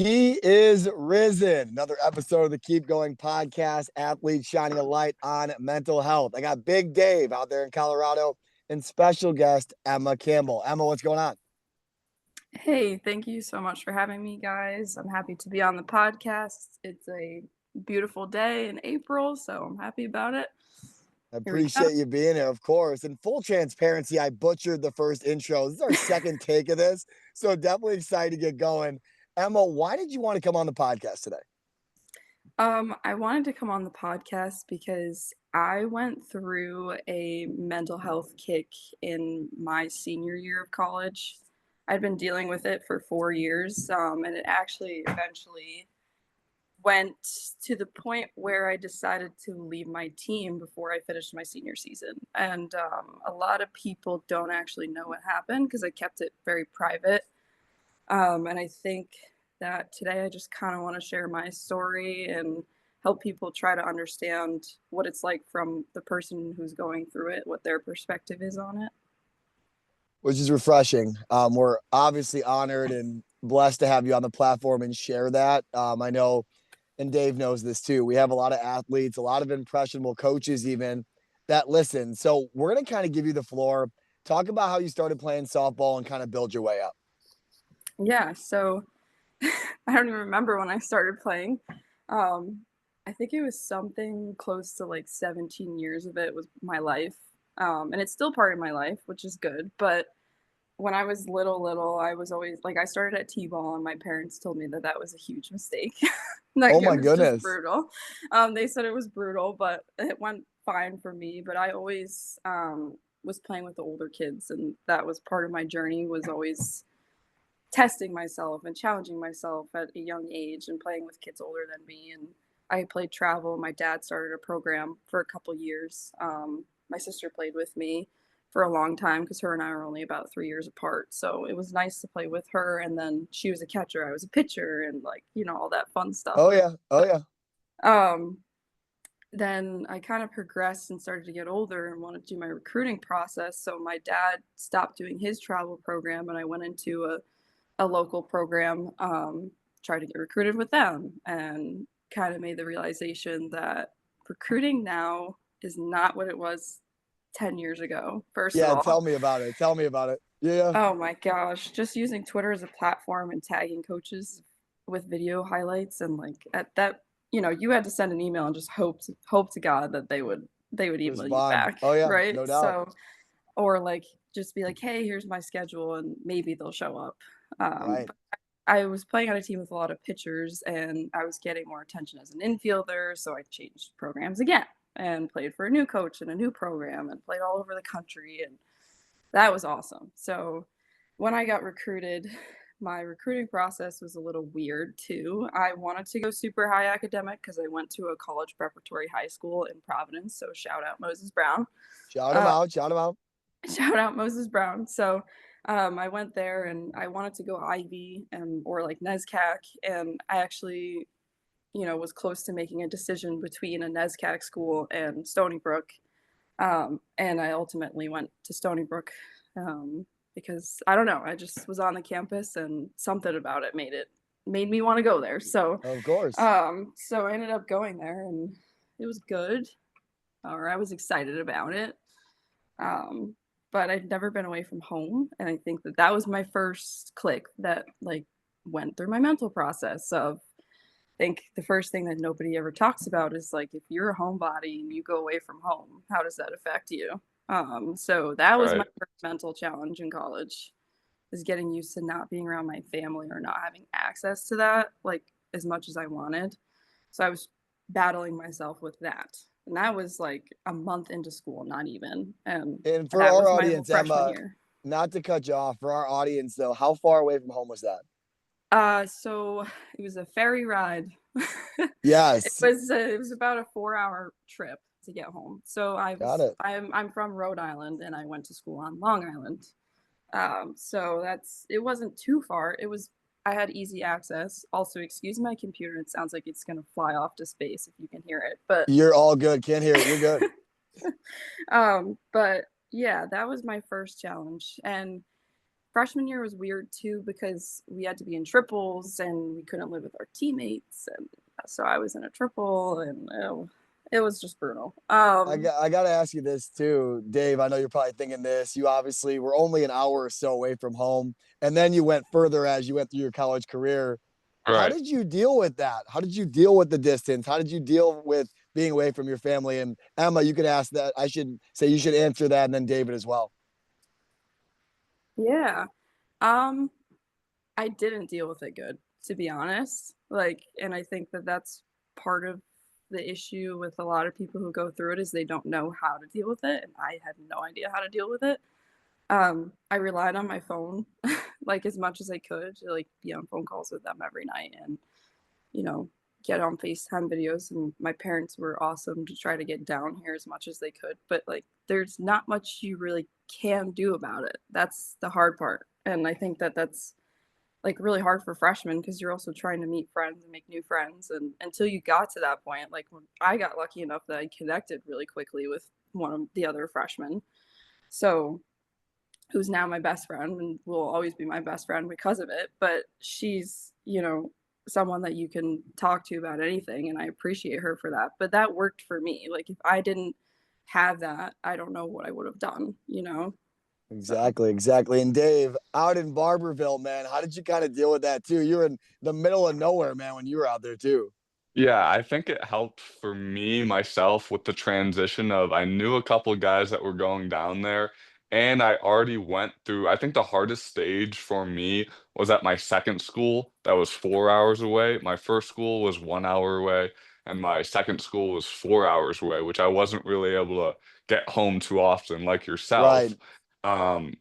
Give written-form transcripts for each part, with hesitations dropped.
He is risen. Another episode of the Keep Going podcast, athletes shining a light on mental health. I got Big Dave out there in Colorado and special guest Emma Campbell. Emma, what's going on? Hey, thank you so much for having me, guys. I'm happy to be on the podcast. It's a beautiful day in April, so I'm happy about it. I Here we go. appreciate you being here, of course. In full transparency, I butchered the first intro. This is our second take of this, so definitely excited to get going. Emma, why did you want to come on the podcast today? I wanted to come on the podcast because I went through a mental health kick in my senior year of college. I'd been dealing with it for 4 years, and it actually eventually went to the point where I decided to leave my team before I finished my senior season. And a lot of people don't actually know what happened because I kept it very private. And I think that today I just kind of want to share my story and help people try to understand what it's like from the person who's going through it, what their perspective is on it. Which is refreshing. We're obviously honored and blessed to have you on the platform and share that. I know, and Dave knows this too. We have a lot of athletes, a lot of impressionable coaches even that listen. So we're going to kind of give you the floor. Talk about how you started playing softball and kind of build your way up. Yeah, so I don't even remember when I started playing. I think it was something close to like 17 years of it was my life. And it's still part of my life, which is good. But when I was little, I was always like, I started at T-ball, and my parents told me that that was a huge mistake. Like, Oh it my was just goodness. brutal. They said it was brutal, but it went fine for me. But I always was playing with the older kids, and that was part of my journey, was always testing myself and challenging myself at a young age and playing with kids older than me. And I played travel. My dad started a program for a couple years. My sister played with me for a long time because her and I are only about 3 years apart. So it was nice to play with her. And then she was a catcher, I was a pitcher, and like, all that fun stuff. Oh yeah. Oh yeah. Um, then I kind of progressed and started to get older and wanted to do my recruiting process. So my dad stopped doing his travel program, and I went into a local program, tried to get recruited with them, and kind of made the realization that recruiting now is not what it was 10 years ago, first of Yeah. all. Tell me about it. Tell me about it. Yeah. Oh my gosh, just using Twitter as a platform and tagging coaches with video highlights, and like at that, you had to send an email and just hope to God that they would email you Respond. back, Oh yeah. right? No doubt. So, or like just be like, hey, here's my schedule, and maybe they'll show up. Right. But I was playing on a team with a lot of pitchers, and I was getting more attention as an infielder, so I changed programs again and played for a new coach and a new program and played all over the country, and that was awesome. So when I got recruited, my recruiting process was a little weird too. I wanted to go super high academic because I went to a college preparatory high school in Providence, so shout out Moses Brown. Shout him Uh, out. Shout him out. Shout out Moses Brown. So I went there and I wanted to go Ivy or like NESCAC, and I actually, was close to making a decision between a NESCAC school and Stony Brook. And I ultimately went to Stony Brook because I don't know, I just was on the campus and something about it made me want to go there. So, Of course. so I ended up going there, and it was good, or I was excited about it. Um, but I'd never been away from home, and I think that that was my first click that like went through my mental process of, I think the first thing that nobody ever talks about is like, if you're a homebody and you go away from home, how does that affect you? So that was my Right. first mental challenge in college, is getting used to not being around my family or not having access to that like as much as I wanted. So I was battling myself with that. And that was like a month into school, not even. And for That our was my whole audience, freshman Emma, year. not to cut you off, for our audience though, how far away from home was that? So it was a ferry ride. Yes. It was about a 4 hour trip to get home. So Got it. I'm from Rhode Island, and I went to school on Long Island. So it wasn't too far. I had easy access. Also, excuse my computer. It sounds like it's gonna fly off to space if you can hear it. But You're all good. Can't hear it. You're good. but yeah, that was my first challenge. And freshman year was weird too because we had to be in triples and we couldn't live with our teammates, and so I was in a triple, and it was just brutal. I got to ask you this too, Dave. I know you're probably thinking this. You obviously were only an hour or so away from home, and then you went further as you went through your college career. How Right. did you deal with that? How did you deal with the distance? How did you deal with being away from your family? And Emma, you could ask that. I should say you should answer that, and then David as well. Yeah. Um, I didn't deal with it good, to be honest. Like, and I think that that's part of the issue with a lot of people who go through it is they don't know how to deal with it, and I had no idea how to deal with it. I relied on my phone like as much as I could to like be on phone calls with them every night and you know get on FaceTime videos. And my parents were awesome to try to get down here as much as they could, but like there's not much you really can do about it. That's the hard part, and I think that that's like really hard for freshmen because you're also trying to meet friends and make new friends. And until you got to that point, like when I got lucky enough that I connected really quickly with one of the other freshmen, so who's now my best friend and will always be my best friend because of it. But she's, someone that you can talk to about anything. And I appreciate her for that. But that worked for me. Like if I didn't have that, I don't know what I would have done. So. Exactly. And Dave, out in Barberville, man, how did you kind of deal with that too? You were in the middle of nowhere, man, when you were out there too. Yeah, I think it helped for me myself with the transition of I knew a couple of guys that were going down there, and I already went through, I think the hardest stage for me was at my second school that was 4 hours away. My first school was 1 hour away, and my second school was 4 hours away, which I wasn't really able to get home too often like Right. yourself. Um,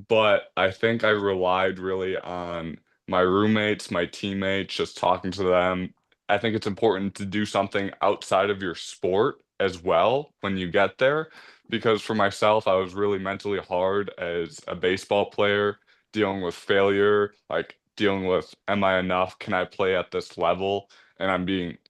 but I think I relied really on my roommates, my teammates, just talking to them. I think it's important to do something outside of your sport as well when you get there. Because for myself, I was really mentally hard as a baseball player, dealing with failure, like dealing with, am I enough? Can I play at this level? And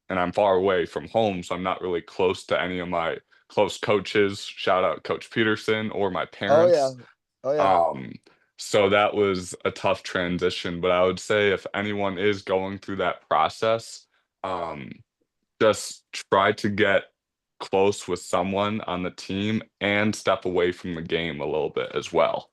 I'm far away from home, so I'm not really close to any of my close coaches. Shout out Coach Peterson or my Oh yeah. parents. Oh yeah. Um, so that was a tough transition, but I would say if anyone is going through that process, um, just try to get close with someone on the team and step away from the game a little bit as well,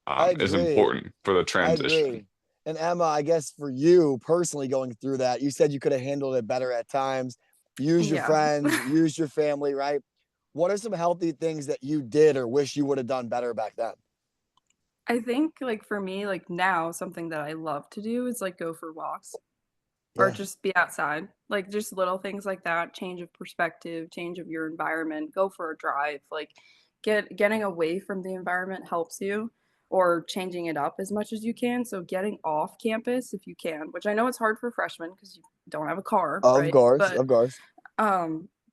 I is agree. important for the I transition. agree. And Emma, I guess for you personally going through that, you said you could have handled it better at times. Use your Yeah. friends, use your family, right? What are some healthy things that you did or wish you would have done better back then? I think like for me, like now something that I love to do is like go for walks or Yeah. just be outside. Like just little things like that, change of perspective, change of your environment, go for a drive. Like getting away from the environment helps you, or changing it up as much as you can. So getting off campus if you can, which I know it's hard for freshmen because you don't have a car, Of right? course. But Of course.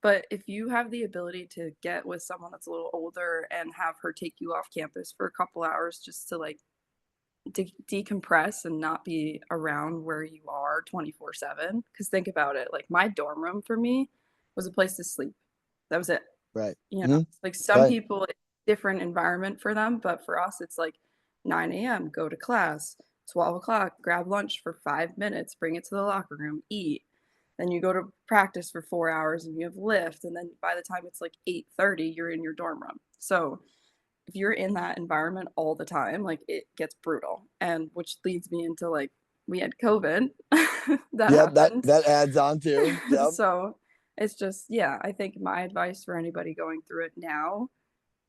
but if you have the ability to get with someone that's a little older and have her take you off campus for a couple hours just to like decompress and not be around where you are 24/7. Because think about it, like my dorm room for me was a place to sleep. That was it. Right. You know, Mhm. like some Right. people, it's a different environment for them, but for us, it's like 9 a.m., go to class, 12 o'clock, grab lunch for 5 minutes, bring it to the locker room, eat. Then you go to practice for 4 hours and you have lift. And then by the time it's like 8:30, you're in your dorm room. So if you're in that environment all the time, like it gets brutal. And which leads me into like we had COVID that Yep. That happened. that adds on too. Yep. So it's just, yeah, I think my advice for anybody going through it now,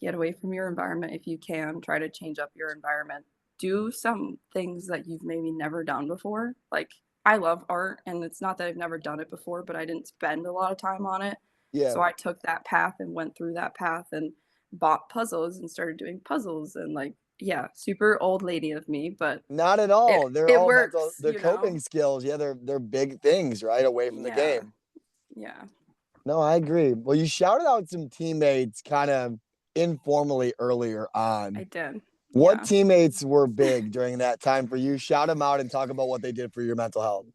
get away from your environment if you can, try to change up your environment. Do some things that you've maybe never done before. Like I love art, and it's not that I've never done it before, but I didn't spend a lot of time on it. Yeah. So I took that path and went through that path and bought puzzles and started doing puzzles. And like, yeah, super old lady of me, but Not at it all. They're it all mental. works, They're coping skills. Yeah, they're big things, right? Away from the Yeah. game. Yeah. No, I agree. Well, you shouted out some teammates kind of informally earlier I on. did. What Yeah. teammates were big during that time for you? Shout them out and talk about what they did for your mental health.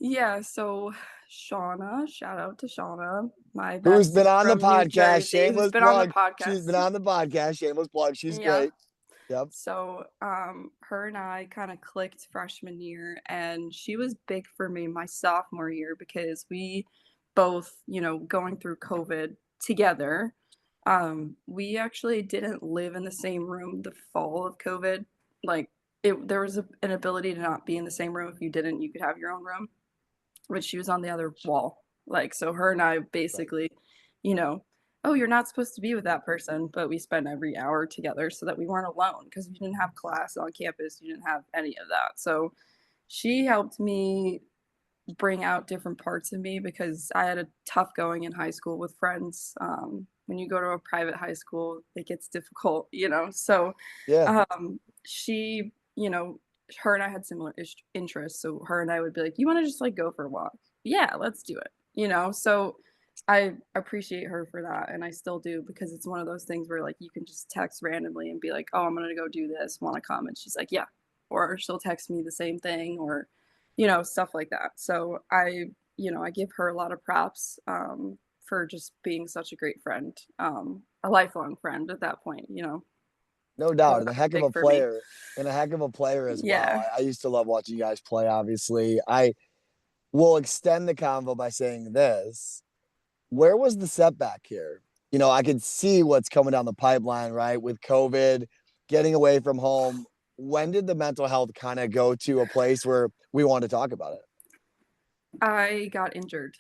Yeah, so Shauna, shout out to Shauna, my Who's been bestie on the from New podcast? Jersey, who's Shameless been on the plug. She's been podcast. on the podcast. Shameless plug. She's Yeah. great. Yep. So her and I kind of clicked freshman year, and she was big for me my sophomore year because we both, going through COVID together. We actually didn't live in the same room the fall of COVID. Like there was an ability to not be in the same room. If you didn't, you could have your own room, but she was on the other wall. Like, so her and I Right. basically, you know, oh, you're not supposed to be with that person, but we spent every hour together so that we weren't alone because we didn't have class on campus. You didn't have any of that. So she helped me bring out different parts of me because I had a tough going in high school with friends. When you go to a private high school, it gets difficult. So Yeah. she, her and I had similar interests. So her and I would be like, you want to just like go for a walk? Yeah, let's do it. So I appreciate her for that. And I still do because it's one of those things where like you can just text randomly and be like, oh, I'm going to go do this. Want to come? And she's like, yeah. Or she'll text me the same thing or, stuff like that. So I give her a lot of props for just being such a great friend, a lifelong friend at that point. No doubt. But And a heck of big a for me. player. And a heck of a player as well. Yeah. I used to love watching you guys play, obviously. I will extend the convo by saying this. Where was the setback here? I could see what's coming down the pipeline, right? With COVID, getting away from home. When did the mental health kind of go to a place where we want to talk about it? I got injured.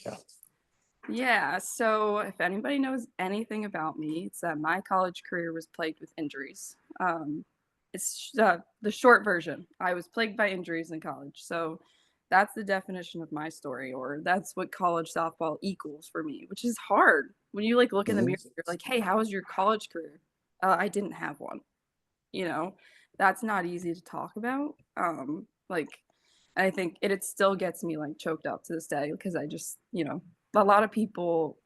Yeah. Yeah. So if anybody knows anything about me, it's that my college career was plagued with injuries. It's the short version. I was plagued by injuries in college. So that's the definition of my story, or that's what college softball equals for me, which is hard. When you like look in the Mhm. mirror, you're like, hey, how was your college career? I didn't have one. you know that's not easy to talk about. Like, I think it still gets me like choked up to this day because I just, a lot of people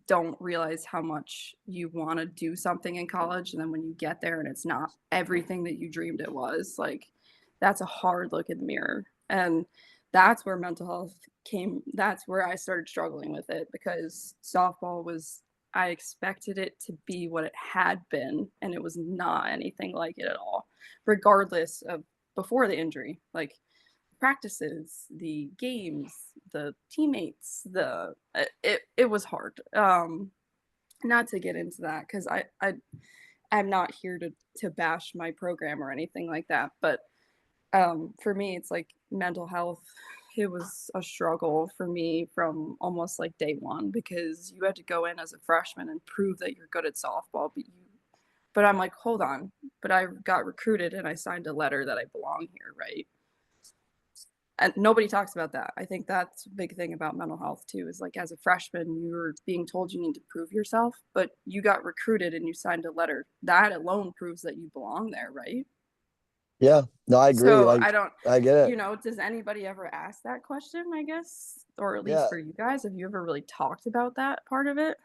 don't realize how much you want to do something in college, and then when you get there and it's not everything that you dreamed it was, like, that's a hard look in the mirror. And that's where mental health came. That's where I started struggling with it because softball was, I expected it to be what it had been, and it was not anything like it at all, regardless of before the injury. Like, practices, the games, the teammates, it was hard. Not to get into that because I'm not here to bash my program or anything like that, but for me, it's like mental health. It was a struggle for me from almost like day one because you had to go in as a freshman and prove that you're good at softball, but I'm like, hold on, but I got recruited and I signed a letter that I belong here, right? And nobody talks about that. I think that's a big thing about mental health too, is like as a freshman, you're being told you need to prove yourself, but you got recruited and you signed a letter. That alone proves that you belong there, right? Yeah. No, I agree. So Like, I don't, I get it. does anybody ever ask that question, I guess? Or at least Yeah. for you guys, have you ever really talked about that part of it?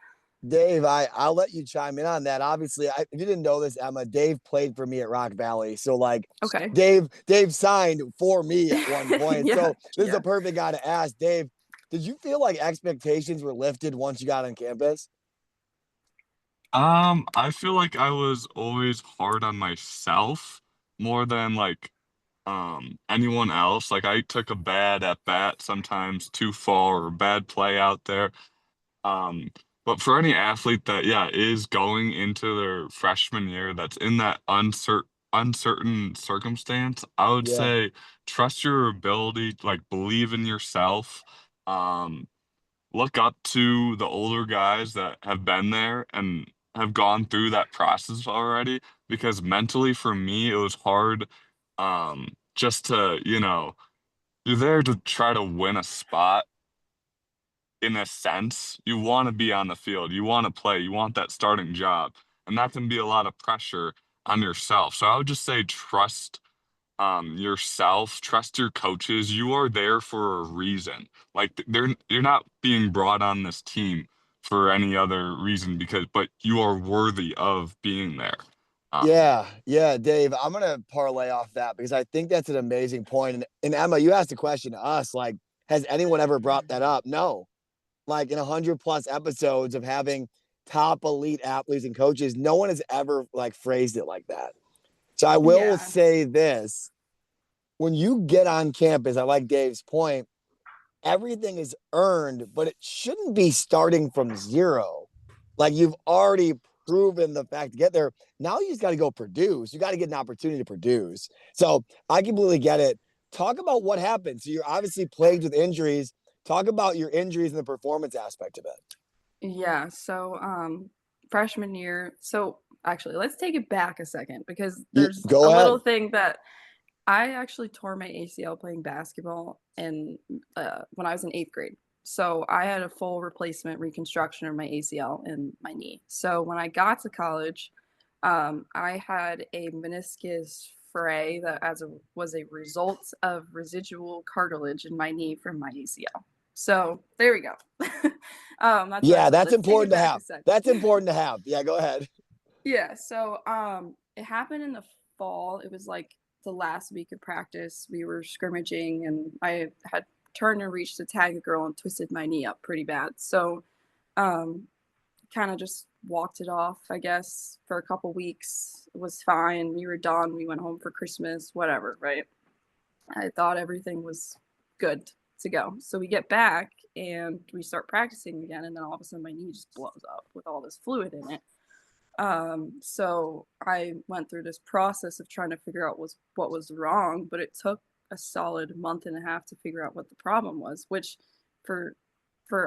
Dave, I'll let you chime in on that. Obviously, if you didn't know this, Emma, Dave played for me at Rock Valley. So like Okay. Dave signed for me at one point. Yeah. So this is Yeah. a perfect guy to ask. Dave, did you feel like expectations were lifted once you got on campus? I feel like I was always hard on myself more than like anyone else. Like I took a bad at bat sometimes too far or bad play out there. Um, but for any athlete that, yeah, is going into their freshman year that's in that uncertain circumstance, I would Yeah. say trust your ability, like believe in yourself. Um, Look up to the older guys that have been there and have gone through that process already because mentally for me it was hard just to, you're there to try to win a spot in a sense. You want to be on the field, you want to play, you want that starting job, and that can be a lot of pressure on yourself. So I would just say trust yourself, trust your coaches. You are there for a reason. Like you're not being brought on this team for any other reason but you are worthy of being there. Um, Yeah, yeah, Dave, I'm gonna parlay off that because I think that's an amazing point. And Emma, you asked a question to us, like, has anyone ever brought that up? No. Like in 100 plus episodes of having top elite athletes and coaches, no one has ever like phrased it like that. So I will Yeah. say this. When you get on campus, I like Dave's point, everything is earned, but it shouldn't be starting from zero. Like you've already proven the fact to get there. Now you just got to go produce. You got to get an opportunity to produce. So I completely get it. Talk about what happened. So you're obviously plagued with injuries. Talk about your injuries and the performance aspect of it. Yeah, so freshman year. So actually, let's take it back a second because there's Go a ahead. little thing that I actually tore my ACL playing basketball in when I was in 8th grade. So I had a full replacement reconstruction of my ACL in my knee. So when I got to college, I had a meniscus fray that was a result of residual cartilage in my knee from my ACL. So there we go. That's important to have. That's important to have. Yeah, go ahead. Yeah, so it happened in the fall. It was like the last week of practice. We were scrimmaging and I had turned and reached to tag a girl and twisted my knee up pretty bad. So kind of just walked it off, I guess, for a couple weeks. It was fine. We were done. We went home for Christmas, whatever, right? I thought everything was good to go. So we get back and we start practicing again, and then all of a sudden my knee just blows up with all this fluid in it. So I went through this process of trying to figure out what was wrong, but it took a solid month and a half to figure out what the problem was, which for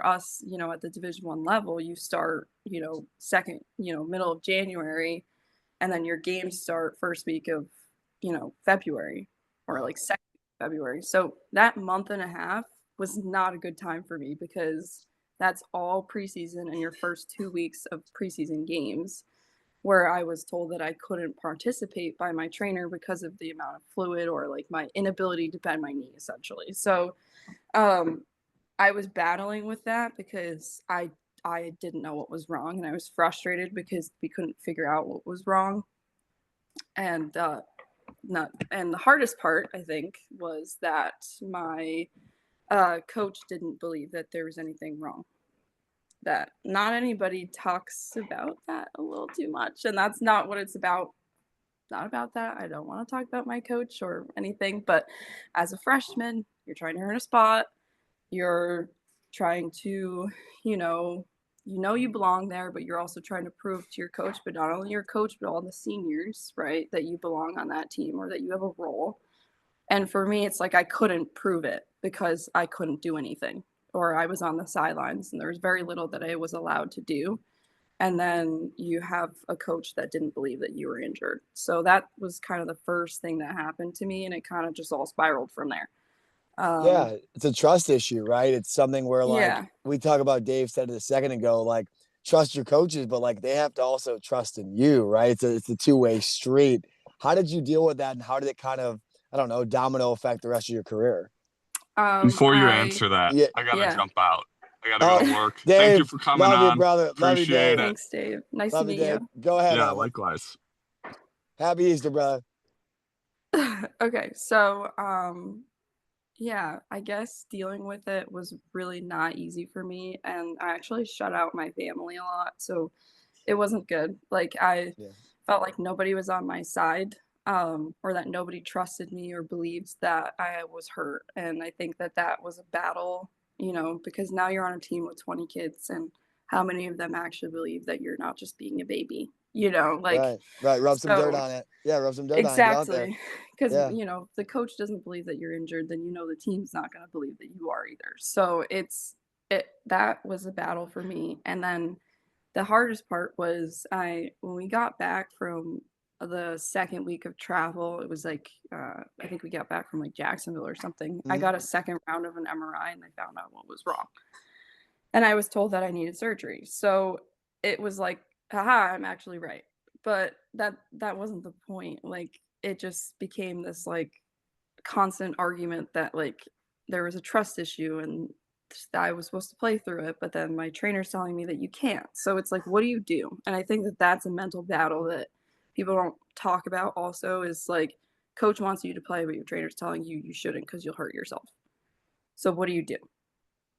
us, at the Division I level, you start, second, middle of January, and then your games start first week of, February, or like second February. So that month and a half was not a good time for me because that's all preseason and your first 2 weeks of preseason games, where I was told that I couldn't participate by my trainer because of the amount of fluid or like my inability to bend my knee, essentially. So I was battling with that because I didn't know what was wrong, and I was frustrated because we couldn't figure out what was wrong. And the hardest part, I think, was that my coach didn't believe that there was anything wrong. That not anybody talks about that a little too much, and that's not what it's about. Not about that. I don't want to talk about my coach or anything, but as a freshman, you're trying to earn a spot. You're trying to, you belong there, but you're also trying to prove to your coach, but not only your coach, but all the seniors, right, that you belong on that team or that you have a role. And for me, it's like I couldn't prove it because I couldn't do anything, or I was on the sidelines and there was very little that I was allowed to do. And then you have a coach that didn't believe that you were injured. So that was kind of the first thing that happened to me, and it kind of just all spiraled from there. Yeah, it's a trust issue, right? It's something where like we talk about, Dave said it a second ago, like trust your coaches, but like they have to also trust in you, right? It's a two-way street. How did you deal with that, and how did it kind of, I don't know, domino affect the rest of your career? Before you answer that, Yeah. I gotta jump out. I gotta go to work. Dave, thank you for coming love on. You, brother. Appreciate love you, Dave. it. Thanks, Dave. Nice love to meet Dave. you. Go ahead. Yeah, Evan. likewise. Happy Easter, brother. Okay, so yeah, I guess dealing with it was really not easy for me, and I actually shut out my family a lot, so it wasn't good. Like I felt like nobody was on my side, or that nobody trusted me or believed that I was hurt, and I think that was a battle, because now you're on a team with 20 kids, and how many of them actually believe that you're not just being a baby? Like right. Rub some dirt on it. Yeah, rub some dirt on it. Get out there. Exactly. Because, if the coach doesn't believe that you're injured, then the team's not going to believe that you are either. So that was a battle for me. And then the hardest part was when we got back from the second week of travel, it was like, I think we got back from like Jacksonville or something. I got a second round of an MRI and they found out what was wrong. And I was told that I needed surgery. So it was like, haha, I'm actually right. But that wasn't the point. Like it just became this like constant argument that like there was a trust issue and I was supposed to play through it, but then my trainer's telling me that you can't. So it's like, what do you do? And I think that that's a mental battle that people don't talk about also, is like coach wants you to play, but your trainer's telling you you shouldn't because you'll hurt yourself. So what do you do?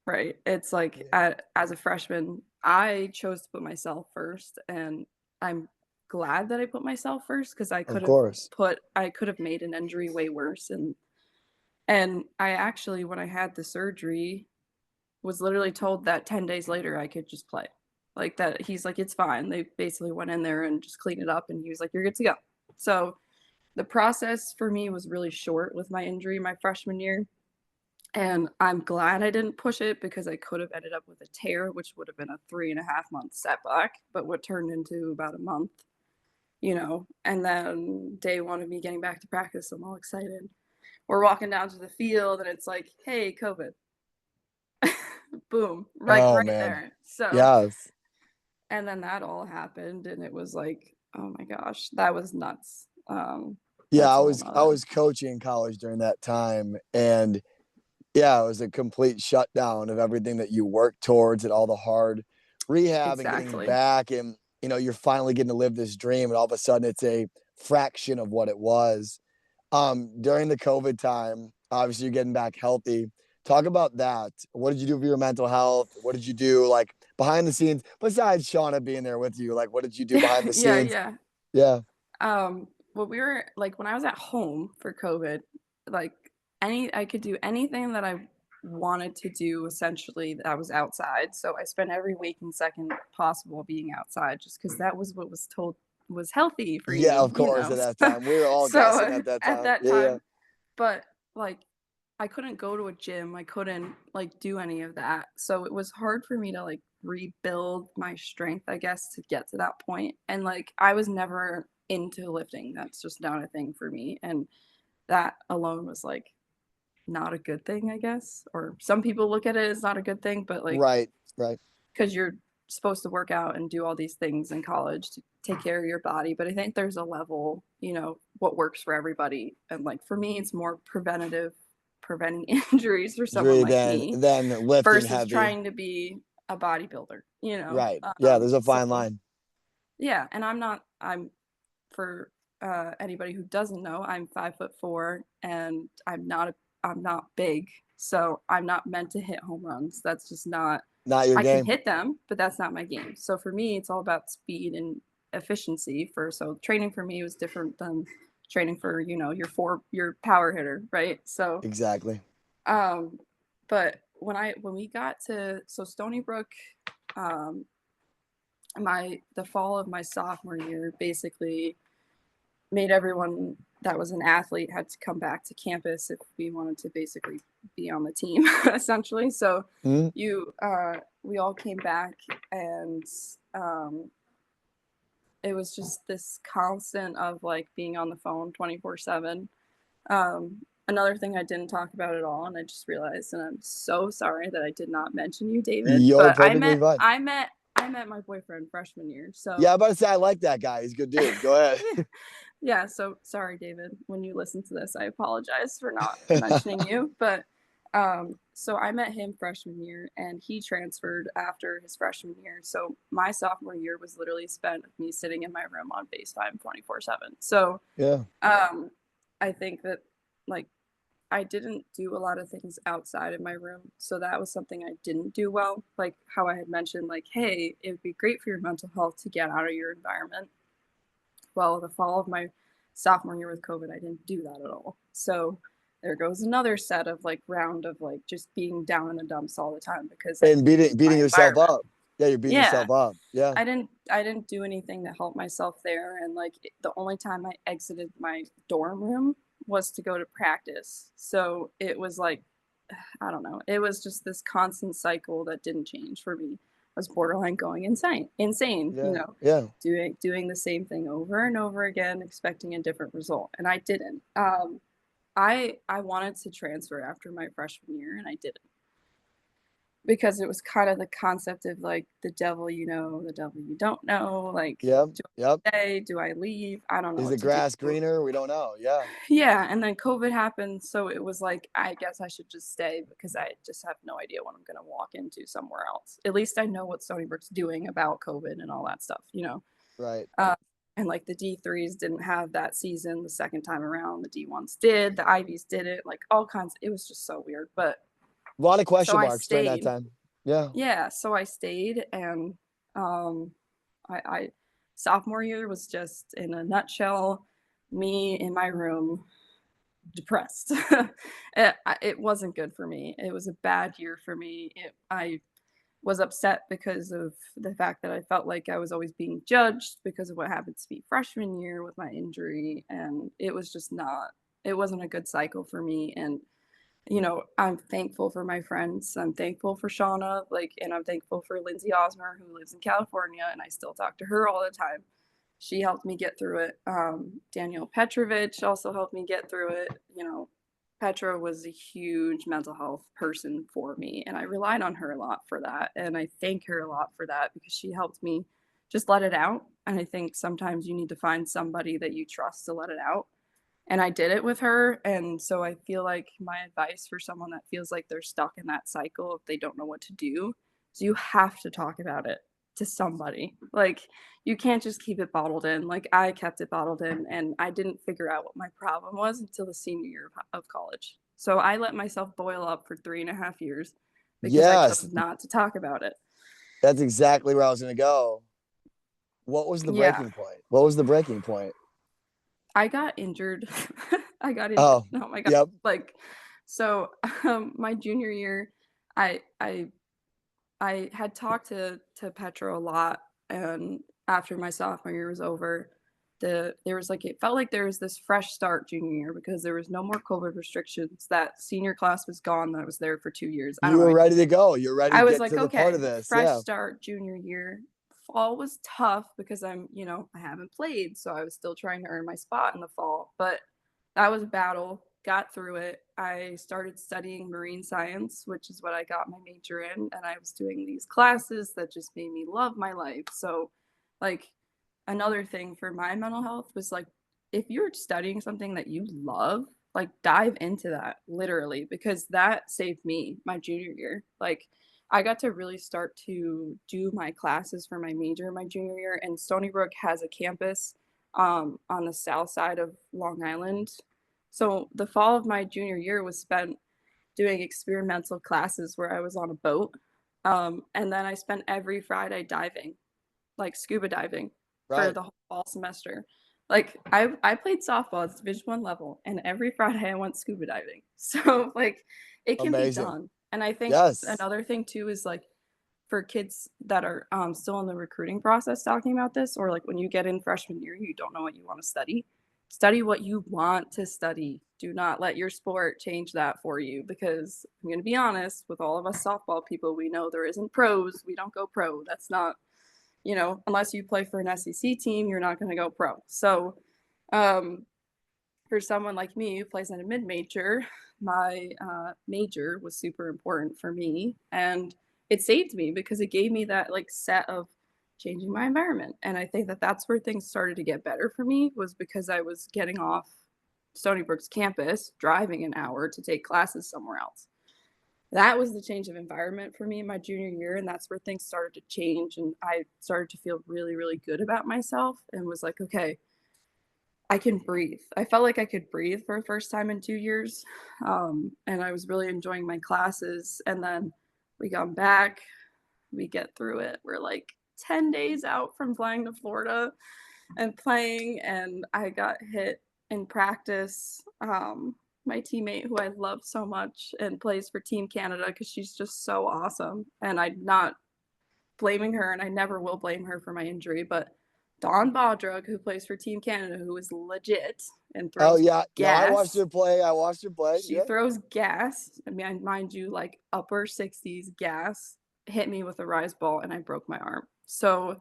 Right. It's like as a freshman, I chose to put myself first, and I'm glad that I put myself first because Of course. I could have made an injury way worse. And I actually, when I had the surgery, was literally told that 10 days later I could just play. Like that, he's like, it's fine. They basically went in there and just cleaned it up, and he was like, you're good to go. So the process for me was really short with my injury my freshman year. And I'm glad I didn't push it because I could have ended up with a tear, which would have been a 3.5 month setback, but what turned into about a month, And then day one of me getting back to practice, I'm all excited. We're walking down to the field, and it's like, hey, COVID. Boom, right, Oh right man. there. So, Yes. and then that all happened, and it was like, oh my gosh, that was nuts. Yeah, That's I a whole was I nother. was coaching in college during that time, and yeah, it was a complete shutdown of everything that you worked towards and all the hard rehab and getting Exactly. back, and you're finally getting to live this dream, and all of a sudden it's a fraction of what it was. During the COVID time, obviously you're getting back healthy. Talk about that. What did you do for your mental health? What did you do like behind the scenes besides Shauna being there with you? Like, what did you do behind the Yeah, scenes? yeah. Yeah. Well, we were like when I was at home for COVID, like I could do anything that I wanted to do essentially that I was outside. So I spent every waking second possible being outside just because that was what was told was healthy for Yeah, you, of course, at that time. We were all guessing So at that at time. that Yeah, yeah. time, but like I couldn't go to a gym. I couldn't like do any of that. So it was hard for me to like rebuild my strength, I guess, to get to that point. And like I was never into lifting. That's just not a thing for me. And that alone was like not a good thing, I guess. Or some people look at it as not a good thing, but like Right, right. because you're supposed to work out and do all these things in college to take care of your body. But I think there's a level, what works for everybody. And like for me, it's more preventing injuries for someone Dre like than me than lifting versus heavy. trying to be a bodybuilder, Right. Yeah, there's a So fine line. yeah, and I'm for anybody who doesn't know, I'm 5'4" and I'm not big, so I'm not meant to hit home runs. That's just not. Not your I can game. hit them, but that's not my game. So for me, it's all about speed and efficiency. So training for me was different than training for your power hitter, right? So Exactly. um, but when we got to Stony Brook, um, the fall of my sophomore year basically made everyone that was an athlete had to come back to campus if we wanted to basically be on the team essentially. So Mhm. we all came back, and it was just this constant of like being on the phone 24/7. Another thing I didn't talk about at all, and I just realized, and I'm so sorry that I did not mention you, David, You're but perfectly fine. I met my boyfriend freshman year. Yeah, I'm So about to say I like that guy. He's a good dude. Go ahead. yeah, so sorry, David, when you listen to this, I apologize for not mentioning you. But so I met him freshman year, and he transferred after his freshman year. So my sophomore year was literally spent with me sitting in my room on FaceTime 24/7. So Yeah. I think that like I didn't do a lot of things outside of my room. So that was something I didn't do well. Like how I had mentioned, like, hey, it would be great for your mental health to get out of your environment. Well, the fall of my sophomore year with COVID, I didn't do that at all. So there goes another set of like round of like just being down in the dumps all the time because I And didn't leave beating my yourself environment. up. Yeah, you're beating Yeah. yourself up. Yeah. I didn't do anything to help myself there, and like the only time I exited my dorm room was to go to practice. So it was like I don't know. It was just this constant cycle that didn't change for me. I was borderline going insane, Yeah. Yeah. doing the same thing over and over again, expecting a different result, and I didn't. I wanted to transfer after my freshman year, and I didn't because it was kind of the concept of like the devil you know, the devil you don't know. Like, Yep. do Yep. I stay? Do I leave? I don't know Is the what to do. grass greener? We don't know. Yeah. Yeah, and then COVID happened, so it was like, I guess I should just stay because I just have no idea what I'm gonna walk into somewhere else. At least I know what Stony Brook's doing about COVID and all that stuff. Right. Uh, and like the D3s didn't have that season the second time around. The D1s did, the Ivies did it, like all kinds. It was just so weird. But A lot of so question I marks during that stayed. time. Yeah. Yeah, so I stayed, and I sophomore year was just, in a nutshell, me in my room, depressed. It wasn't good for me. It was a bad year for me. I was upset because of the fact that I felt like I was always being judged because of what happened to me freshman year with my injury, and it was just not. It wasn't a good cycle for me, and I'm thankful for my friends. I'm thankful for Shauna, and I'm thankful for Lindsay Osmer, who lives in California, and I still talk to her all the time. She helped me get through it. Danielle Petrovich also helped me get through it. Petra was a huge mental health person for me, and I relied on her a lot for that. And I thank her a lot for that because she helped me just let it out. And I think sometimes you need to find somebody that you trust to let it out, and I did it with her. And so I feel like my advice for someone that feels like they're stuck in that cycle, if they don't know what to do, is you have to talk about it to somebody. Like, you can't just keep it bottled in. Like, I kept it bottled in, and I didn't figure out what my problem was until the senior year of college. So I let myself boil up for 3.5 years because I Yes, chose not to talk about it. that's exactly where I was going to go. What was the Yeah. breaking point? What was the breaking point? I got injured. I got injured. Oh, Oh my god. yep. So my junior year, I I I had talked to Petra a lot, and after my sophomore year was over, there was it felt like there was this fresh start junior year because there was no more COVID restrictions. That senior class was gone. That was there for 2 years. I You don't know. were ready to go. You're ready I to was get like, to the part of okay, this. fresh Yeah. start junior year. Fall was tough because I haven't played, so I was still trying to earn my spot in the fall. But that was a battle. Got through it. I started studying marine science, which is what I got my major in, and I was doing these classes that just made me love my life. So, like, another thing for my mental health was if you're studying something that you love, dive into that literally, because that saved me my junior year. I got to really start to do my classes for my major my junior year, and Stony Brook has a campus on the south side of Long Island. So the fall of my junior year was spent doing experimental classes where I was on a boat. And then I spent every Friday diving, like scuba diving, for Right. the whole fall semester. I played softball at Division 1 level, and every Friday I went scuba diving. So it can be Amazing. done. And I think Yes. another thing too is for kids that are still in the recruiting process talking about this, or when you get in freshman year, you don't know what you want to study. Study what you want to study. Do not let your sport change that for you, because I'm going to be honest, with all of us softball people, we know there isn't pros. We don't go pro. That's not, unless you play for an SEC team, you're not going to go pro. So, um, for someone like me who plays in a mid-major, my major was super important for me, and it saved me because it gave me that set of changing my environment. And I think that that's where things started to get better for me, was because I was getting off Stony Brook's campus, driving an hour to take classes somewhere else. That was the change of environment for me in my junior year, and that's where things started to change, and I started to feel really, really good about myself, and was like, okay, I can breathe. I felt like I could breathe for the first time in 2 years, and I was really enjoying my classes. And then we come back, we get through it. We're 10 days out from flying to Florida and playing, and I got hit in practice. My teammate, who I love so much and plays for Team Canada because she's just so awesome, and I'm not blaming her, and I never will blame her for my injury, but Dawn Baudrug, who plays for Team Canada, who is legit and Oh throws yeah. No, I watched gas. her play. I watched her play. She Yeah. throws gas. I mean, mind you, upper 60s gas, hit me with a rise ball, and I broke my arm. So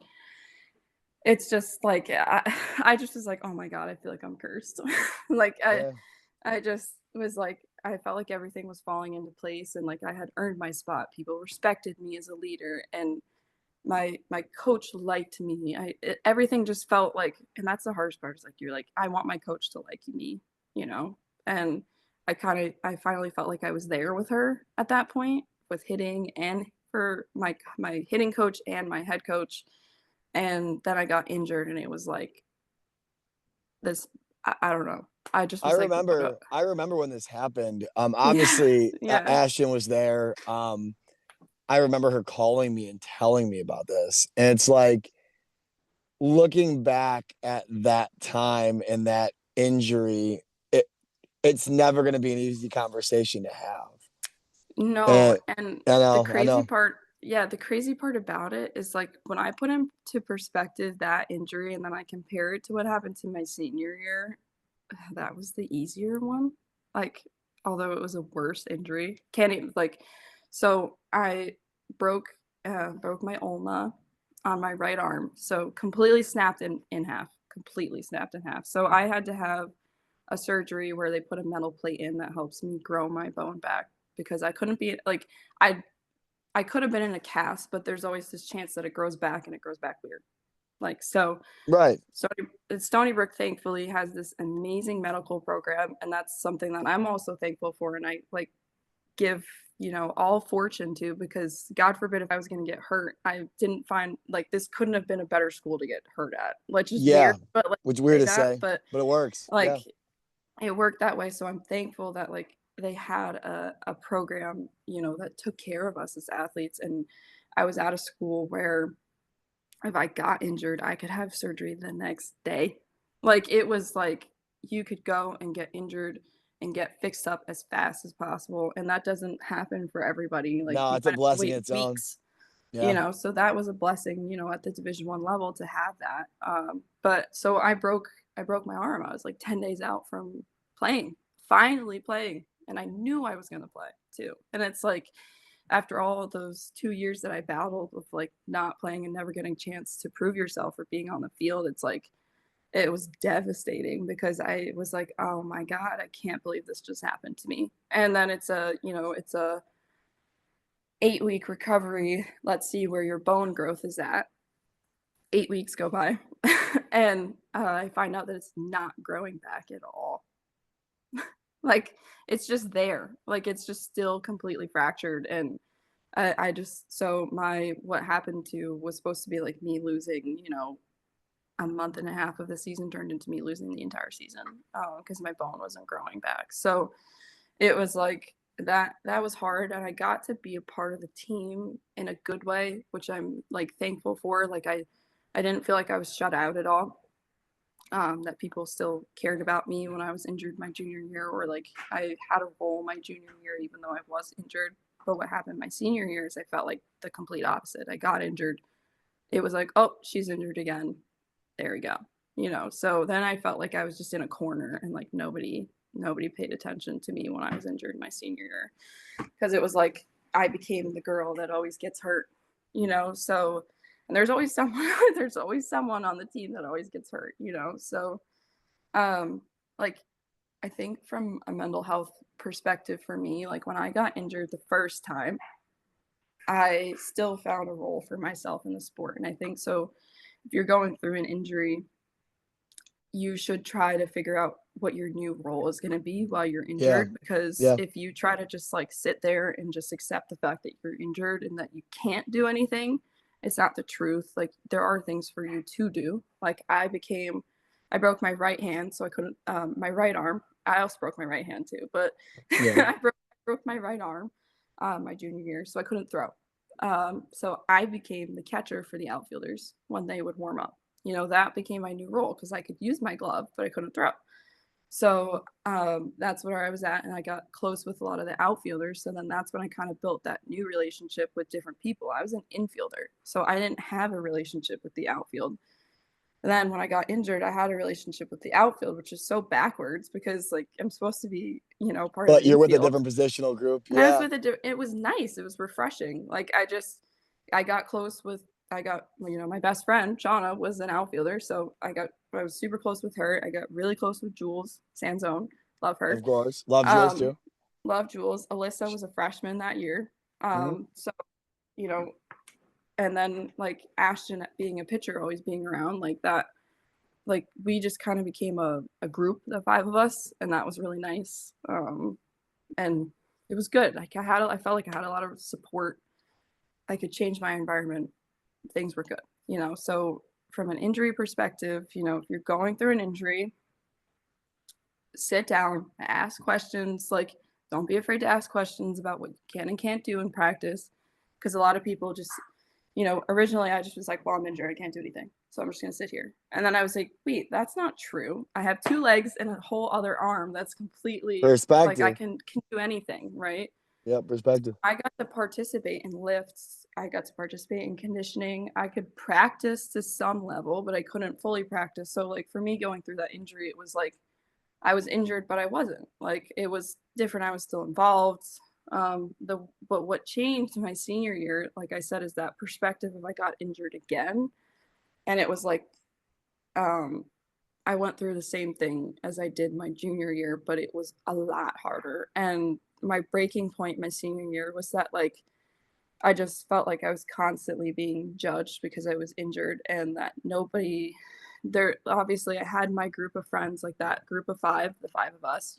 it's just I just was like, oh my god, I feel like I'm cursed. like I, Yeah. I just was I felt like everything was falling into place, and I had earned my spot. People respected me as a leader, and my coach liked me. Everything just felt and that's the hardest part, is you're I want my coach to like me, you know. And I finally felt like I was there with her at that point, with hitting, and for my hitting coach and my head coach. And then I got injured, and it was this. I don't know. I just I was like, what remember. up? I remember when this happened. Yeah, Obviously, yeah, Ashton was there. I remember her calling me and telling me about this. And it's like looking back at that time and that injury, it's never going to be an easy conversation to have. No, And and I the know, I crazy know. part, yeah, the crazy part about it is like when I put into perspective that injury and then I compare it to what happened to my senior year, that was the easier one. Like, although it was a worse injury, can't even like. So I broke broke my ulna on my right arm, so completely snapped in half, completely snapped in half. So I had to have a surgery where they put a metal plate in that helps me grow my bone back because I couldn't be like I I could have been in a cast, but there's always this chance that it grows back and it grows back weird. Like so Right. Stony Brook thankfully has this amazing medical program, and that's something that I'm also thankful for, and I like give all fortune to because God forbid if I was going to get hurt, I didn't find like this couldn't have been a better school to get hurt at. Like just Yeah. weird, but like Which is weird say to that, say, but but it works. like Yeah. it worked that way. So I'm thankful that like they had a program, that took care of us as athletes. And I was at a school where if I got injured, I could have surgery the next day. Like it was like you could go and get injured and get fixed up as fast as possible. And that doesn't happen for everybody. Like No, you it's a might have to blessing in wait its own. weeks, Yeah. so that was a blessing, at the Division 1 level to have that. But so I broke my arm. I was like 10 days out from playing, finally playing, and I knew I was going to play too. And it's like after all those 2 years that I battled with like not playing and never getting a chance to prove yourself or being on the field, it's like it was devastating because I was like, oh my God, I can't believe this just happened to me. And then it's a 8-week recovery. Let's see where your bone growth is at. 8 weeks go by, and I find out that it's not growing back at all. Like it's just there. Like it's just still completely fractured. And I just so my what happened to was supposed to be like me losing, a month and a half of the season turned into me losing the entire season because my bone wasn't growing back. So it was like that was hard, and I got to be a part of the team in a good way, which I'm like thankful for. Like I didn't feel like I was shut out at all. That people still cared about me when I was injured my junior year, or like I had a role my junior year even though I was injured. But what happened my senior year is I felt like the complete opposite. I got injured. It was like, oh, she's injured again. There we go. So then I felt like I was just in a corner and like nobody paid attention to me when I was injured my senior year because it was like I became the girl that always gets hurt, so and there's always someone there's always someone on the team that always gets hurt, so um like I think from a mental health perspective for me, like when I got injured the first time, I still found a role for myself in the sport. And I think so if you're going through an injury, you should try to figure out what your new role is going to be while you're Yeah. injured, because Yeah. if you try to just like sit there and just accept the fact that you're injured and that you can't do anything, it's not the truth. Like there are things for you to do. Like I broke my right hand, so I couldn't my right arm. I also broke my right hand too, but Yeah. I broke my right arm my junior year, so I couldn't throw. So I became the catcher for the outfielders when they would warm up. That became my new role because I could use my glove, but I couldn't throw. So that's where I was at, and I got close with a lot of the outfielders. So then that's when I kind of built that new relationship with different people. I was an infielder, so I didn't have a relationship with the outfield. And then when I got injured, I had a relationship with the outfield, which is so backwards because like I'm supposed to be, part of But the you're with a infield. different positional group. And I was Yeah. with it was nice. It was refreshing. Like I got close with I got my best friend Shauna was an outfielder, so I was super close with her. I got really close with Jules Sanzone, love her. Of course. Love Jules Um, too. love Jules. Alyssa was a freshman that year. Mhm. So you know, and then like Ashton being a pitcher, always being around like that. Like we just kind of became a group, the five of us, and that was really nice. And it was good. Like I felt like I had a lot of support. I could change my environment. Things were good, So from an injury perspective, if you're going through an injury, sit down, ask questions. Like, don't be afraid to ask questions about what you can and can't do in practice. because a lot of people just, originally I just was like, well, I'm injured, I can't do anything, so I'm just gonna sit here. And then I was like, wait, that's not true. I have 2 legs and a whole other arm that's completely like I Perspective. can do anything, right? Yeah, perspective. I got to participate in lifts. I got to participate in conditioning. I could practice to some level, but I couldn't fully practice. So like for me going through that injury, it was like I was injured, but I wasn't. Like it was different. I was still involved. But what changed my senior year, like I said, is that perspective of I got injured again. And it was like um I went through the same thing as I did my junior year, but it was a lot harder. And my breaking point my senior year was that like I just felt like I was constantly being judged because I was injured and that nobody there obviously I had my group of friends like that group of 5, the 5 of us,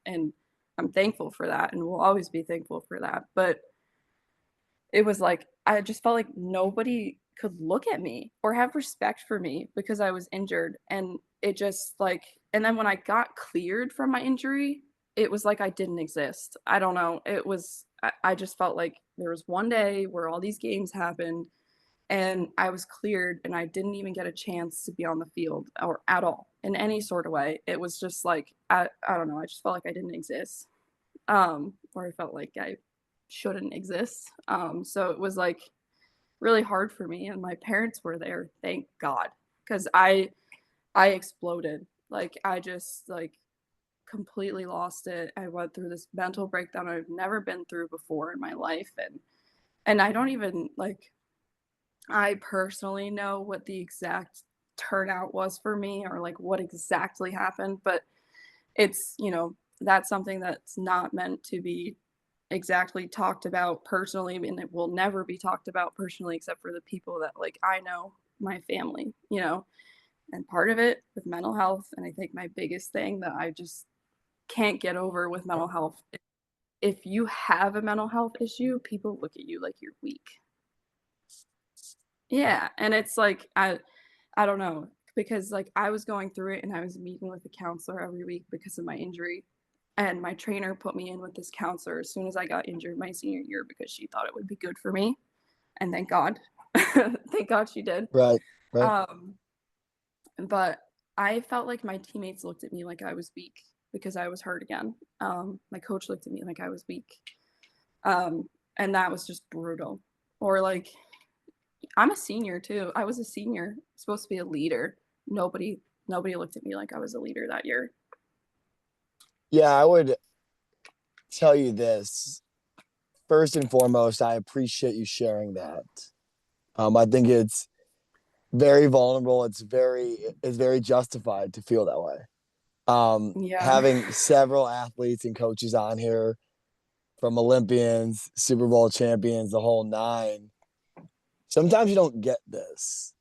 and I'm thankful for that and will always be thankful for that. But it was like I just felt like nobody could look at me or have respect for me because I was injured. And it just like, and then when I got cleared from my injury, it was like I didn't exist. I don't know. I just felt like there was one day where all these games happened and I was cleared and I didn't even get a chance to be on the field or at all in any sort of way. It was just like, I don't know. I just felt like I didn't exist. Or I felt like I shouldn't exist. So it was like really hard for me, and my parents were there, thank God, because I exploded. Like I just like completely lost it. I went through this mental breakdown I've never been through before in my life, and I don't even like I personally know what the exact turnout was for me or like what exactly happened, but it's, that's something that's not meant to be exactly talked about personally, and it will never be talked about personally except for the people that like I know, my family, and part of it with mental health. And I think my biggest thing that I just can't get over with mental health, if you have a mental health issue, people look at you like you're weak. Yeah, and it's like I don't know, because like I was going through it and I was meeting with a counselor every week because of my injury. And my trainer put me in with this counselor as soon as I got injured my senior year because she thought it would be good for me. And thank God. Thank God she did. Right. Right. Um, but I felt like my teammates looked at me like I was weak because I was hurt again. My coach looked at me like I was weak. And that was just brutal. Or like I'm a senior too. I was a senior, supposed to be a leader. Nobody looked at me like I was a leader that year. Yeah, I would tell you this. First and foremost, I appreciate you sharing that. I think it's very vulnerable. It's very justified to feel that way. Yeah. Having several athletes and coaches on here from Olympians, Super Bowl champions, the whole nine. Sometimes you don't get this.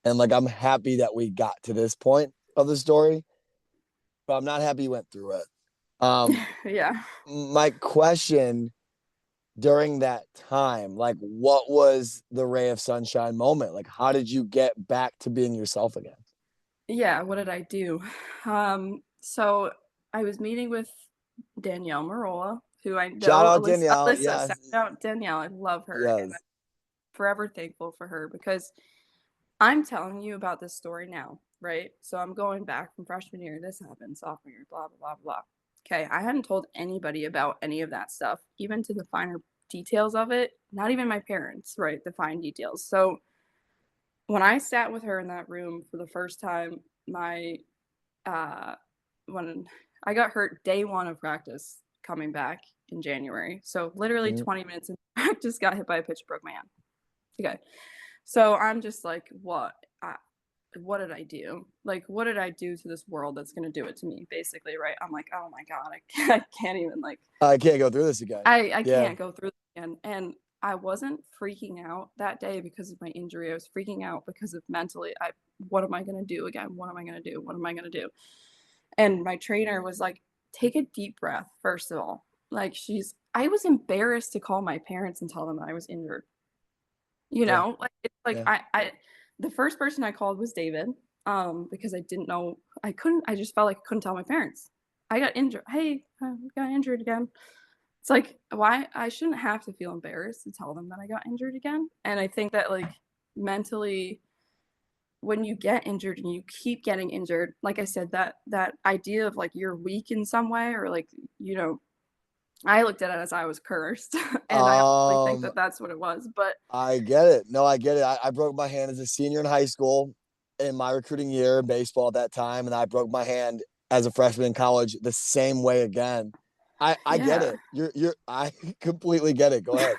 And like I'm happy that we got to this point of the story, but I'm not happy you went through it. Yeah. My question during that time, like what was the ray of sunshine moment? Like how did you get back to being yourself again? Yeah, what did I do? So I was meeting with Danielle Marola, who I Shout know out Alyssa, Danielle. Alyssa, Yes. shout out Danielle. I love her and I'm Yes. forever thankful for her because I'm telling you about this story now, right? So I'm going back from freshman year, this happened, sophomore year, blah, blah, blah, blah. Okay, I hadn't told anybody about any of that stuff, even to the finer details of it, not even my parents, right? The fine details. So when I sat with her in that room for the first time, my uh when I got hurt day 1 of practice coming back in January. So literally Mhm. 20 minutes in practice got hit by a pitch, broke my hand. Okay. So I'm just like, what did I do? Like, what did I do to this world that's gonna do it to me? Basically, right? I'm like, oh my God, I can't even like I can't go through this again. I Yeah. can't go through this again. And I wasn't freaking out that day because of my injury. I was freaking out because of mentally, what am I gonna do again? What am I gonna do? What am I gonna do? And my trainer was like, take a deep breath, first of all. Like I was embarrassed to call my parents and tell them that I was injured. Yeah. Like it's like Yeah. I the first person I called was David, because I didn't know I just felt like I couldn't tell my parents. I got injured. Hey, I got injured again. It's like, why I shouldn't have to feel embarrassed to tell them that I got injured again. And I think that like mentally when you get injured and you keep getting injured, like I said, that idea of like you're weak in some way or like, you know, I looked at it as I was cursed and I honestly think Um, that that's what it was. But I get it. No, I get it. I broke my hand as a senior in high school in my recruiting year in baseball at that time, and I broke my hand as a freshman in college the same way again. I get yeah. it. I completely get it. Go ahead.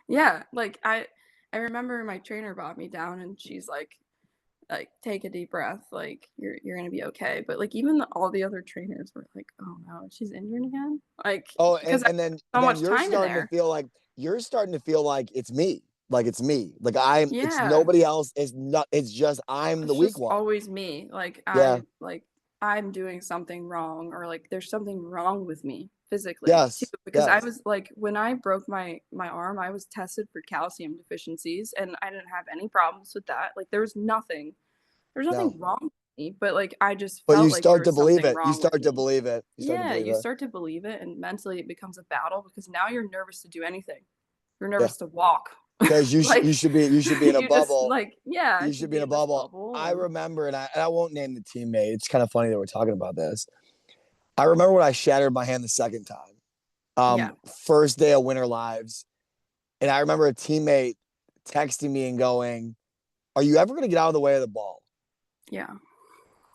Yeah, like I remember my trainer brought me down and she's like take a deep breath, like you're gonna be okay. But like even all the other trainers were like, oh no, she's injured again. Like Oh, because I and then spent so much you're time in starting to there. feel like it's me. Like it's me. Like it's Yeah, nobody else. It's just I'm the it's weak just one. always me. Yeah. Like I'm doing something wrong or like there's something wrong with me physically too. Yes. Because I Yes. was like when I broke my arm, I was tested for calcium deficiencies and I didn't have any problems with that. Like there's nothing No. wrong with me, but like I just But you felt like there start to was believe something it. You wrong with start to me. believe it. You start to Yeah, believe you it. start to believe it and mentally it becomes a battle because now you're nervous to do anything. You're Yeah. nervous to walk. Because Like you should be in a you just bubble. like yeah, I You should should be be in a in this bubble. bubble I and remember, and I won't name the teammate. It's kind of funny that we're talking about this. I remember when I shattered my hand the second time. yeah. First day of Winter Lives, and I remember a teammate texting me and going, "Are you ever going to get out of the way of the ball?" Yeah.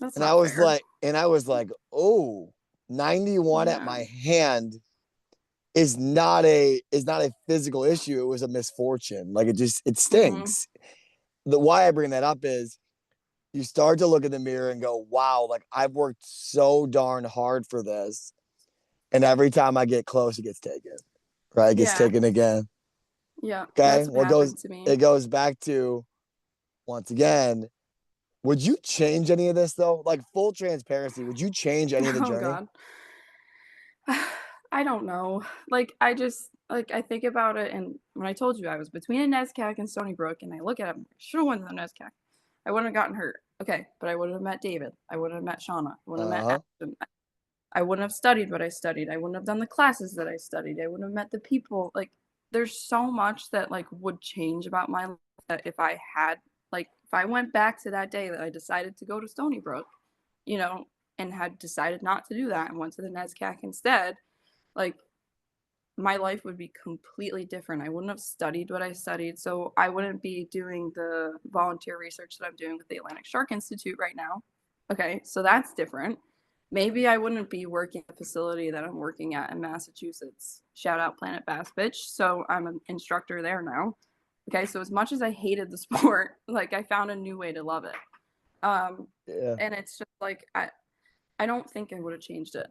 That's And I not was fair. like, "Oh, 91 at Yeah. my hand is not a physical issue. It was a misfortune. Like it Mhm. stinks." The why I bring that up is you start to look in the mirror and go, wow, like I've worked so darn hard for this. And every time I get close, it gets taken. Right? It gets Yeah. taken again. Yeah. Okay. That's what Well, happened to it me. goes back to once again, would you change any of this though? Like full transparency, would you change any of the Oh journey? god. I don't know. Like I just like I think about it and when I told you I was between a NESCAC and Stony Brook and I look at him, I should have won the NESCAC. I wouldn't have gotten hurt. Okay, but I would have met David. I would have met Shauna. I would have met Uh-huh. Ashton. I wouldn't have studied what I studied. I wouldn't have done the classes that I studied. I wouldn't have met the people. Like there's so much that like would change about my life that if I had like if I went back to that day that I decided to go to Stony Brook, you know, and had decided not to do that and went to the NESCAC instead, like my life would be completely different. I wouldn't have studied what I studied. So I wouldn't be doing the volunteer research that I'm doing with the Atlantic Shark Institute right now. Okay, so that's different. Maybe I wouldn't be working at the facility that I'm working at in Massachusetts. Shout out Planet Bass Bitch. So I'm an instructor there now. Okay, so as much as I hated the sport, like I found a new way to love it. Um, Yeah. and it's just like I don't think I would have changed it.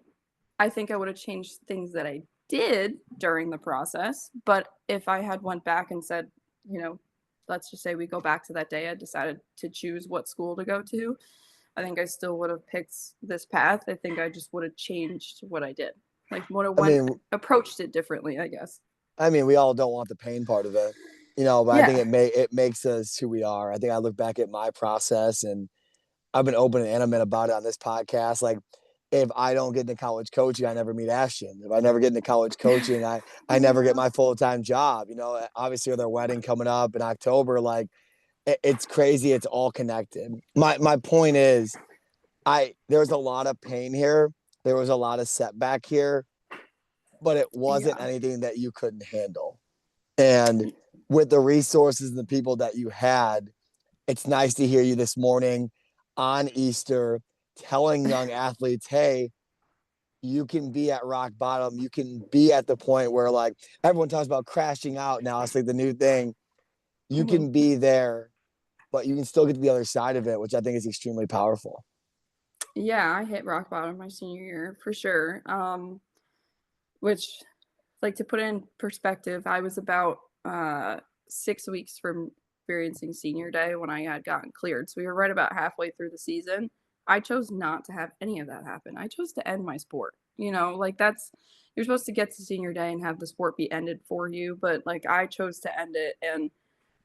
I think I would have changed things that I did during the process, but if I had went back and said, you know, let's just say we go back to that day I decided to choose what school to go to, I think I still would have picked this path. I think I just would have changed what I did. Like would have I went mean, approached it differently, I guess. we all don't want the pain part of it, but I think Yeah. it makes us who we are. I think I look back at my process and I've been open and intimate about it on this podcast. Like, if I don't get into college coaching, I never meet Ashton. If I never get into college coaching, I never get Yeah. my full time job. Obviously with their wedding coming up in October, like it's crazy. It's all connected. My point is, there's a lot of pain here. There was a lot of setback here, but it wasn't Yeah. anything that you couldn't handle. And with the resources and the people that you had, it's nice to hear you this morning on Easter telling young athletes, hey, you can be at rock bottom. You can be at the point where like everyone talks about crashing out now. It's like the new thing. You Mhm. can be there, but you can still get to the other side of it, which I think is extremely powerful. Yeah, I hit rock bottom my senior year for sure. Which like to put it in perspective, I was about 6 weeks from experiencing senior day when I had gotten cleared. So we were right about halfway through the season. I chose not to have any of that happen. I chose to end my sport. Like that's you're supposed to get to senior day and have the sport be ended for you, but like I chose to end it and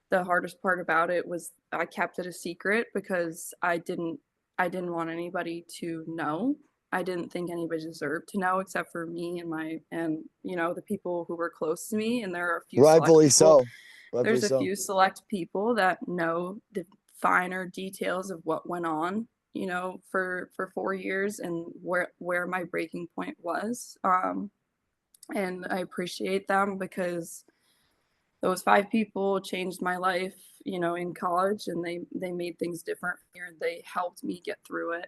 the hardest part about it was I kept it a secret because I didn't want anybody to know. I didn't think anybody deserved to know except for me and the people who were close to me. And there are a few select Rightfully people. so. Rightfully There's a so. few select people that know the finer details of what went on, for 4 years and where my breaking point was. And I appreciate them because those 5 people changed my life, in college, and they made things different here. They helped me get through it,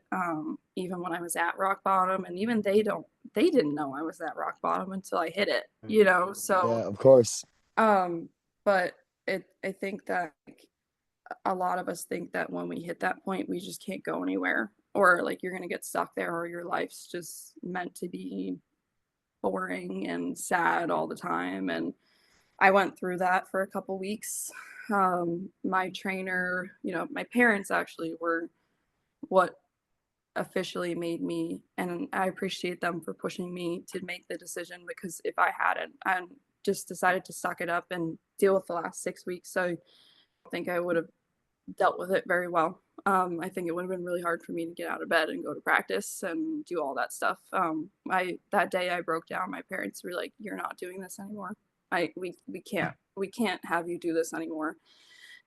even when I was at rock bottom, and even they didn't know I was at rock bottom until I hit it, Yeah, so, of course. but I think that a lot of us think that when we hit that point, we just can't go anywhere, or like you're gonna get stuck there, or your life's just meant to be boring and sad all the time. And I went through that for a couple weeks. My trainer, my parents actually were what officially made me, and I appreciate them for pushing me to make the decision, because if I hadn't, I just decided to suck it up and deal with the last 6 weeks. So I think I would have dealt with it very well. I think it would have been really hard for me to get out of bed and go to practice and do all that stuff. That day I broke down. My parents were like, "You're not doing this anymore. We can't have you do this anymore.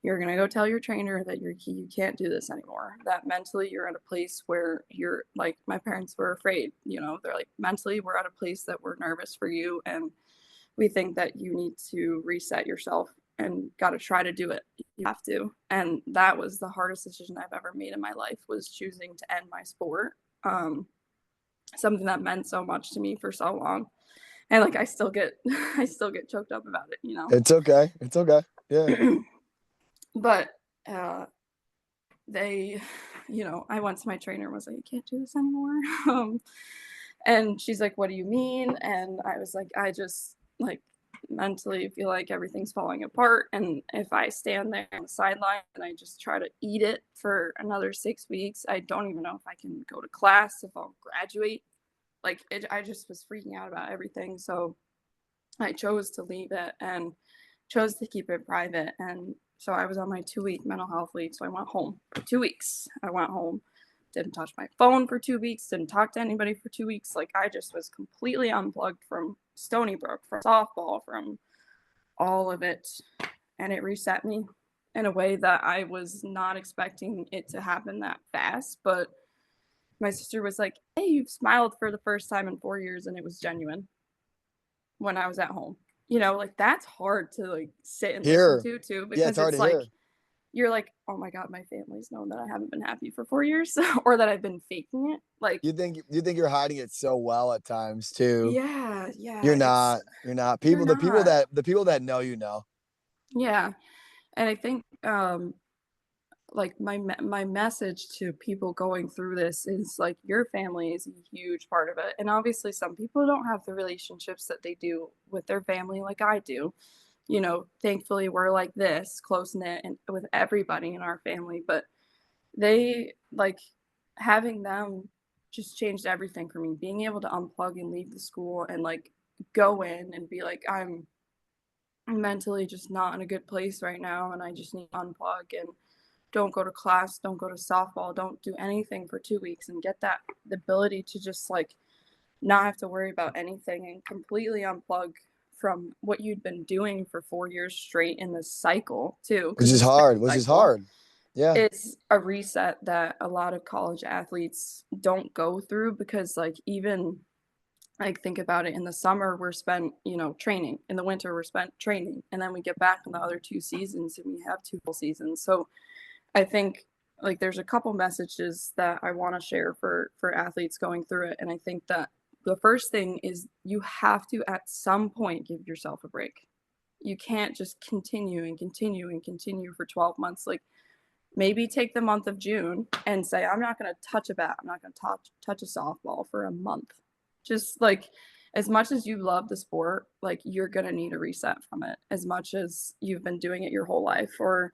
You're gonna go tell your trainer that you can't do this anymore. That mentally you're at a place where you're like." My parents were afraid. They're like, mentally we're at a place that we're nervous for you, and we think that you need to reset yourself and got to try to do it. You have to. And that was the hardest decision I've ever made in my life, was choosing to end my sport. Something that meant so much to me for so long. And like I still get choked up about it. It's okay. It's okay. Yeah. But they, I went to my trainer and was like, "I can't do this anymore." And she's like, "What do you mean?" And I was like, "I just like mentally feel like everything's falling apart. And if I stand there on the sideline and I just try to eat it for another 6 weeks, I don't even know if I can go to class, if I'll graduate." I just was freaking out about everything. So I chose to leave it and chose to keep it private. And so I was on my 2-week mental health leave. So I went home for 2 weeks. I went home, didn't touch my phone for 2 weeks, didn't talk to anybody for 2 weeks. Like I just was completely unplugged from Stony Brook, from softball, from all of it. And it reset me in a way that I was not expecting it to happen that fast. But my sister was like, "Hey, you've smiled for the first time in 4 years," and it was genuine when I was at home. Like that's hard to like sit and listen to too, Yeah, it's because hard it's to like hear. you're like, "Oh my God, my family's known that I haven't been happy for 4 years," or that I've been faking it. Like, You think you're hiding it so well at times too. yeah, You're yeah, not. You're not. you're not. The people that know you know. Yeah. And I think like my message to people going through this is like, your family is a huge part of it. And obviously some people don't have the relationships that they do with their family like I do. Thankfully we're like this close knit and with everybody in our family, but they like having them just changed everything for me. Being able to unplug and leave the school and like go in and be like, I'm mentally just not in a good place right now and I just need to unplug and don't go to class, don't go to softball, don't do anything for 2 weeks, and get that the ability to just like not have to worry about anything and completely unplug from what you'd been doing for 4 years straight in this cycle too, Which because is it's been hard. a Which is cycle. hard. Yeah. It's a reset that a lot of college athletes don't go through, because like even like think about it, in the summer we're spent training, in the winter we're spent training, and then we get back in the other 2 seasons and we have 2 full seasons. So I think like there's a couple messages that I want to share for athletes going through it. And I think that the first thing is you have to at some point give yourself a break. You can't just continue and continue and continue for 12 months. Like maybe take the month of June and say, I'm not going to touch a bat. I'm not going to touch a softball for a month. Just like as much as you love the sport, like you're going to need a reset from it as much as you've been doing it your whole life. Or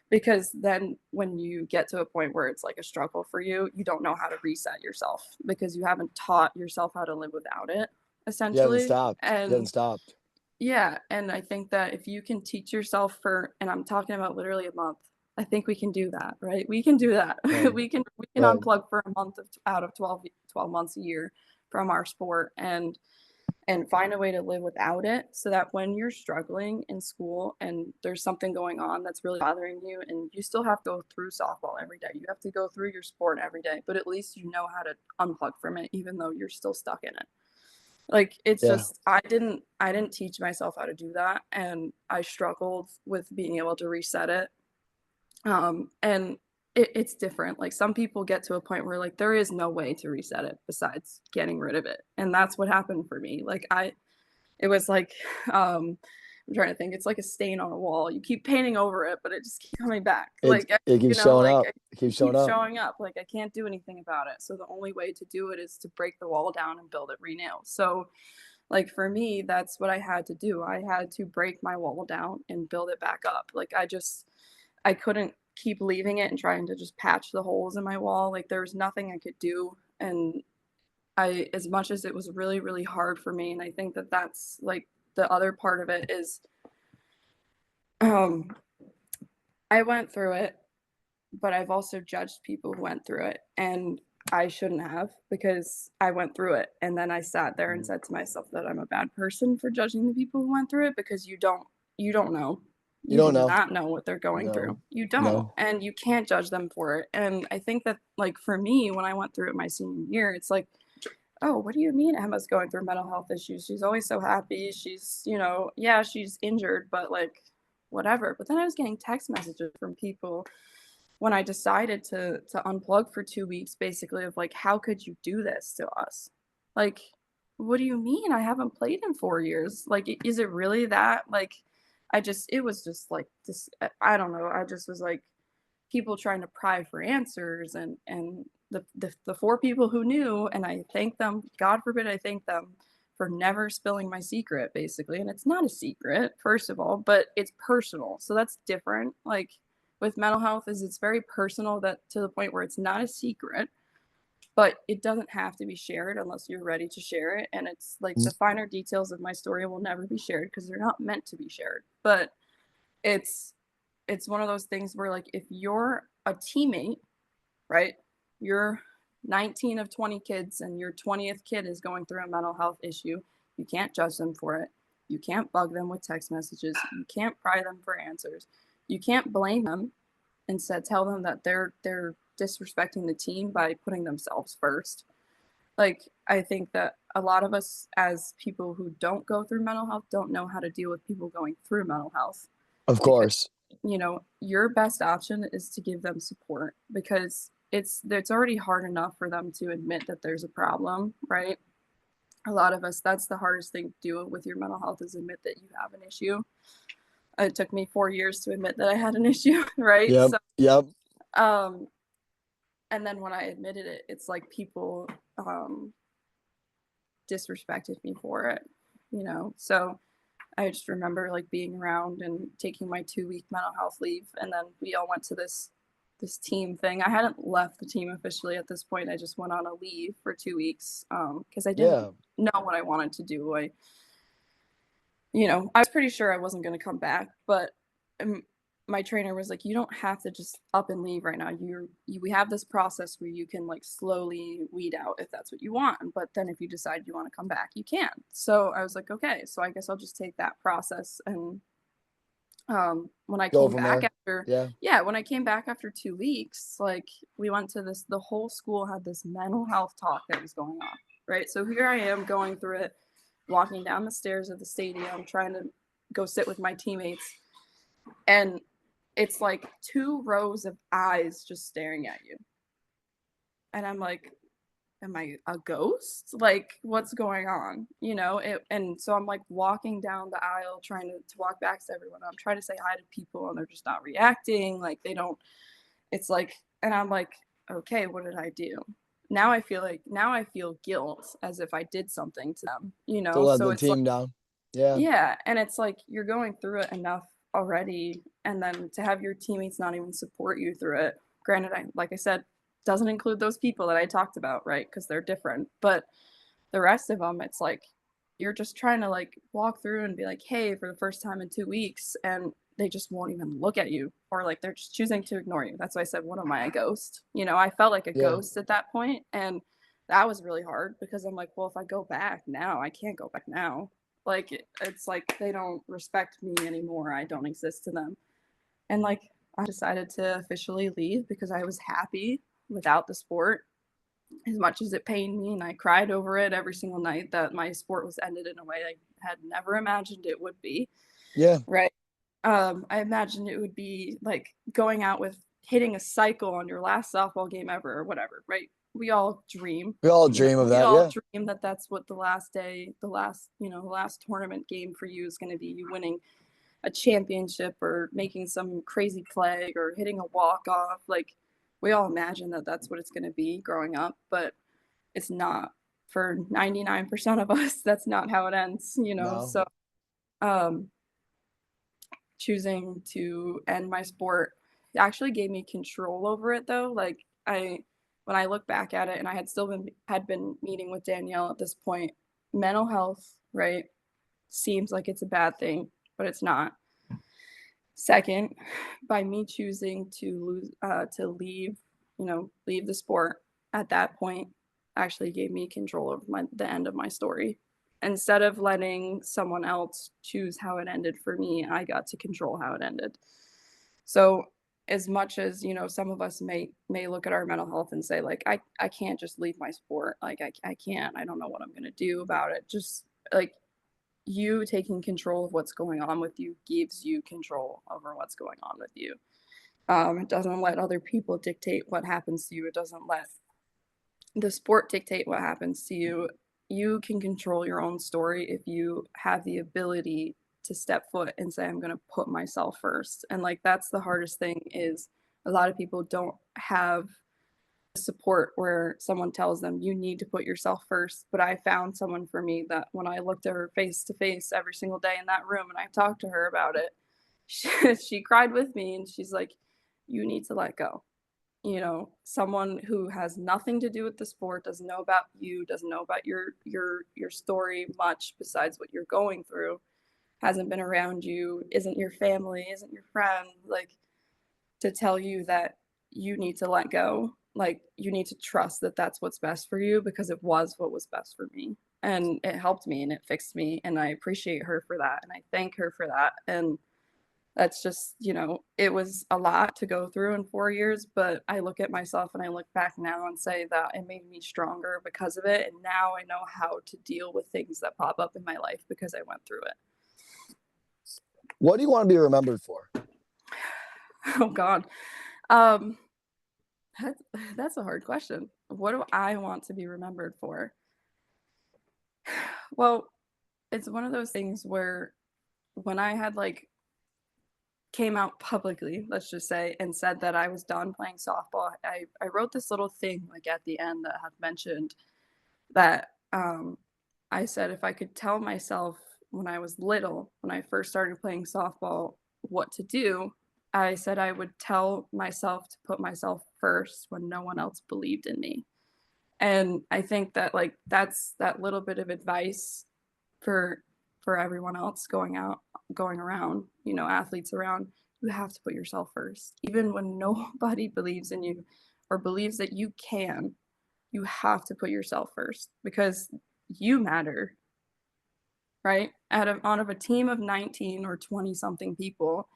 because then when you get to a point where it's like a struggle for you, you don't know how to reset yourself because you haven't taught yourself how to live without it, You haven't essentially. stopped. You haven't And stopped. yeah, and I think that if you can teach yourself for, and I'm talking about literally a month, I think we can do that, right? We can do that. Right. We can Right. unplug for a month out of 12 months a year from our sport and find a way to live without it, so that when you're struggling in school and there's something going on that's really bothering you and you still have to go through softball every day, you have to go through your sport every day, but at least you know how to unplug from it even though you're still stuck in it. Like, it's Yeah. just I didn't teach myself how to do that, and I struggled with being able to reset it. And it's different. Like, some people get to a point where like there is no way to reset it besides getting rid of it. And that's what happened for me. Like, it was like I'm trying to think. It's like a stain on a wall. You keep painting over it, but it just keeps coming back. Like, It keeps showing up. It keeps it showing keeps up. showing up. Like, I can't do anything about it. So the only way to do it is to break the wall down and build it renew. So like for me, that's what I had to do. I had to break my wall down and build it back up. Like, I couldn't keep leaving it and trying to just patch the holes in my wall. Like, there was nothing I could do. And as much as it was really, really hard for me, and I think that that's like the other part of it is, um, I went through it, but I've also judged people who went through it. And I shouldn't have, because I went through it. And then I sat there and said to myself that I'm a bad person for judging the people who went through it, because you don't know. You don't do know. not know what they're going through. No. You don't. No. And you can't judge them for it. And I think that, like, for me, when I went through it my senior year, it's like, oh, what do you mean Emma's going through mental health issues? She's always so happy. She's, yeah, she's injured, but like, whatever. But then I was getting text messages from people when I decided to unplug for 2 weeks, basically, of like, how could you do this to us? Like, what do you mean? I haven't played in 4 years. Like, is it really that? Like, it was just like this. I don't know. I just was like, people trying to pry for answers, and the four people who knew, and I thank them. God forbid I thank them for never spilling my secret, basically. And it's not a secret, first of all, but it's personal, so that's different. Like, with mental health, is it's very personal, that to the point where it's not a secret, but it doesn't have to be shared unless you're ready to share it. And it's like the finer details of my story will never be shared because they're not meant to be shared. But it's one of those things where, like, if you're a teammate, right? You're 19 of 20 kids and your 20th kid is going through a mental health issue. You can't judge them for it. You can't bug them with text messages. You can't pry them for answers. You can't blame them. Instead, tell them that they're disrespecting the team by putting themselves first. Like, I think that a lot of us as people who don't go through mental health don't know how to deal with people going through mental health. Of course. Because, your best option is to give them support, because it's already hard enough for them to admit that there's a problem, right? A lot of us, that's the hardest thing to do with your mental health, is admit that you have an issue. It took me 4 years to admit that I had an issue, right? Yep. So, Yep. and then when I admitted it, it's like people disrespected me for it, So I just remember like being around and taking my 2-week mental health leave, and then we all went to this team thing. I hadn't left the team officially at this point. I just went on a leave for 2 weeks because I didn't know what I wanted to do. I was pretty sure I wasn't going to come back, but my trainer was like, you don't have to just up and leave right now. We have this process where you can like slowly weed out if that's what you want. But then if you decide you want to come back, you can. So I was like, okay, so I guess I'll just take that process. And when I came back when I came back after 2 weeks, like, we went to the whole school had this mental health talk that was going on, right? So here I am going through it, walking down the stairs of the stadium, trying to go sit with my teammates. And it's like 2 rows of eyes just staring at you. And I'm like, am I a ghost? Like, what's going on? And so I'm like walking down the aisle, trying to walk back to everyone. I'm trying to say hi to people and they're just not reacting. Like, it's like, and I'm like, okay, what did I do? Now I feel guilt, as if I did something to them, To let so the it's team like, down. Yeah. Yeah. And it's like, you're going through it enough already, and then to have your teammates not even support you through it. Granted, like I said, doesn't include those people that I talked about, right? Because they're different. But the rest of them, it's like you're just trying to like walk through and be like, hey, for the first time in 2 weeks, and they just won't even look at you, or like they're just choosing to ignore you. That's why I said, what am I, a ghost? I felt like a Yeah. ghost at that point, and that was really hard because I'm like, well, if I go back now, I can't go back now. Like it's like they don't respect me anymore. I don't exist to them. And like I decided to officially leave because I was happy without the sport, as much as it pained me and I cried over it every single night that my sport was ended in a way I had never imagined it would be. Yeah. Right. I imagined it would be like going out with hitting a cycle on your last softball game ever or whatever, right? We all dream. We all dream of We that. all Yeah. dream that that's what the last day, the last tournament game for you is going to be, you winning a championship or making some crazy play or hitting a walk off. Like we all imagine that that's what it's going to be growing up, but it's not. For 99% of us, that's not how it ends, No. So choosing to end my sport actually gave me control over it, though. Like when I look back at it, and I had been meeting with Danielle at this point, mental health, right, seems like it's a bad thing, but it's not. Second, by me choosing to leave the sport at that point, actually gave me control of the end of my story. Instead of letting someone else choose how it ended for me, I got to control how it ended. So as much as some of us may look at our mental health and say, like, I can't just leave my sport, like I can't, I don't know what I'm gonna do about it. Just like, you taking control of what's going on with you gives you control over what's going on with you. It doesn't let other people dictate what happens to you. It doesn't let the sport dictate what happens to you. You can control your own story if you have the ability to step foot and say, I'm going to put myself first. And like, that's the hardest thing, is a lot of people don't have support where someone tells them you need to put yourself first. But I found someone for me that when I looked at her face to face every single day in that room and I talked to her about it, she cried with me and she's like, you need to let go. Someone who has nothing to do with the sport, doesn't know about you, doesn't know about your story much besides what you're going through, hasn't been around you, isn't your family, isn't your friend, like, to tell you that you need to let go. Like, you need to trust that that's what's best for you, because it was what was best for me. And it helped me and it fixed me. And I appreciate her for that. And I thank her for that. And that's just, it was a lot to go through in 4 years, but I look at myself and I look back now and say that it made me stronger because of it. And now I know how to deal with things that pop up in my life because I went through it. What do you want to be remembered for? Oh God. That's a hard question. What do I want to be remembered for? Well, it's one of those things where when I had came out publicly, let's just say, and said that I was done playing softball, I wrote this little thing at the end that had mentioned that I said if I could tell myself when I was little, when I first started playing softball, what to do, I said I would tell myself to put myself first when no one else believed in me. And I think that that's that little bit of advice for everyone else going around, athletes around. You have to put yourself first. Even when nobody believes in you or believes that you can, you have to put yourself first, because you matter, right? Out of a team of 19 or 20 something people,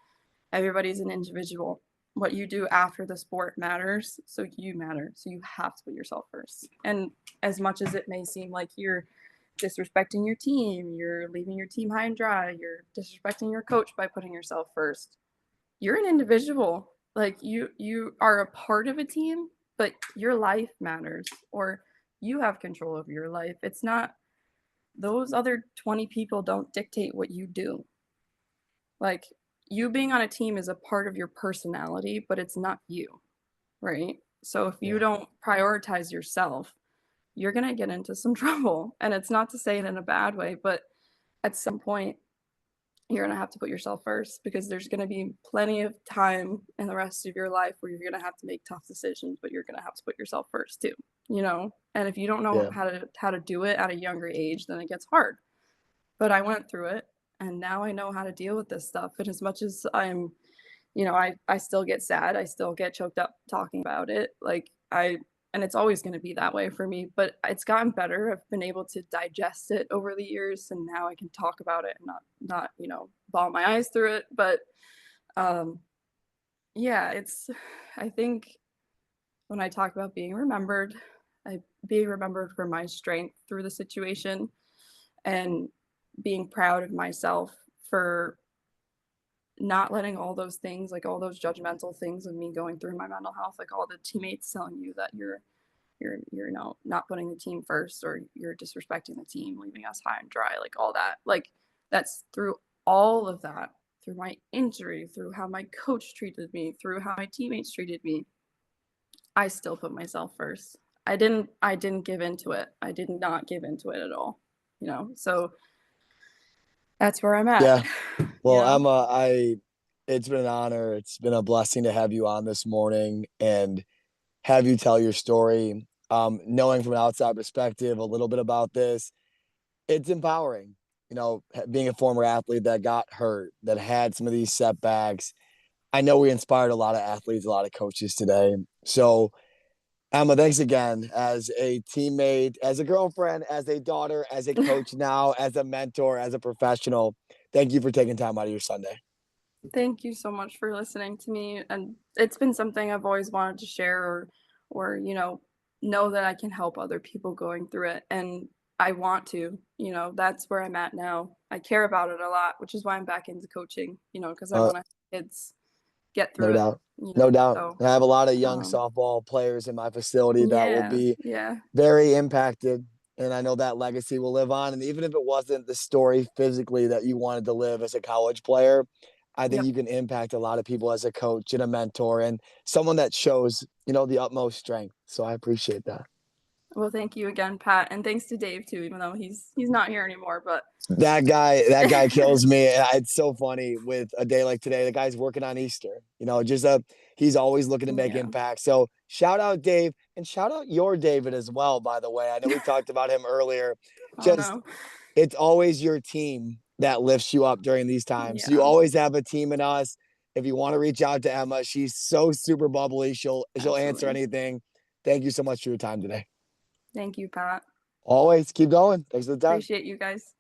everybody's an individual. What you do after the sport matters, so you matter. So you have to put yourself first. And as much as it may seem like you're disrespecting your team, you're leaving your team high and dry, you're disrespecting your coach by putting yourself first, you're an individual. Like, you are a part of a team, but your life matters, or you have control over your life. It's not, those other 20 people don't dictate what you do. Like, you being on a team is a part of your personality, but it's not you, right? So if you don't prioritize yourself, you're going to get into some trouble. And it's not to say it in a bad way, but at some point, you're going to have to put yourself first, because there's going to be plenty of time in the rest of your life where you're going to have to make tough decisions, but you're going to have to put yourself first too, And if you don't know how to do it at a younger age, then it gets hard. But I went through it, and now I know how to deal with this stuff. And as much as I'm, I still get sad, I still get choked up talking about it. And it's always going to be that way for me, but it's gotten better. I've been able to digest it over the years, and now I can talk about it and not bawl my eyes through it. But yeah, I think when I talk about being remembered for my strength through the situation, and being proud of myself for not letting all those things, like all those judgmental things of me going through my mental health, like all the teammates telling you that you're not putting the team first, or you're disrespecting the team, leaving us high and dry, like all that. Like that's through all of that, through my injury, through how my coach treated me, through how my teammates treated me. I still put myself first. I didn't give into it. I did not give into it at all. So that's where I'm at. Yeah. Well, Emma, it's been an honor. It's been a blessing to have you on this morning and have you tell your story. Knowing from an outside perspective a little bit about this, it's empowering. Being a former athlete that got hurt, that had some of these setbacks. I know we inspired a lot of athletes, a lot of coaches today. So, Emma, thanks again as a teammate, as a girlfriend, as a daughter, as a coach now, as a mentor, as a professional. Thank you for taking time out of your Sunday. Thank you so much for listening to me. And it's been something I've always wanted to share, or know that I can help other people going through it. And I want to, that's where I'm at now. I care about it a lot, which is why I'm back into coaching, because I want to kids get through No it. doubt. No doubt. So, I have a lot of young softball players in my facility that will be very impacted. And I know that legacy will live on. And even if it wasn't the story physically that you wanted to live as a college player, I think you can impact a lot of people as a coach and a mentor and someone that shows, the utmost strength. So I appreciate that. Well, thank you again, Pat. And thanks to Dave too, even though he's not here anymore, but that guy kills me. It's so funny with a day like today. The guy's working on Easter, he's always looking to make impact. So shout out Dave, and shout out your David as well, by the way. I know we talked about him earlier. It's always your team that lifts you up during these times. You always have a team in us. If you want to reach out to Emma, she's so super bubbly. She'll answer anything. Thank you so much for your time today. Thank you, Pat. Always keep going. Thanks for the time. Appreciate you guys.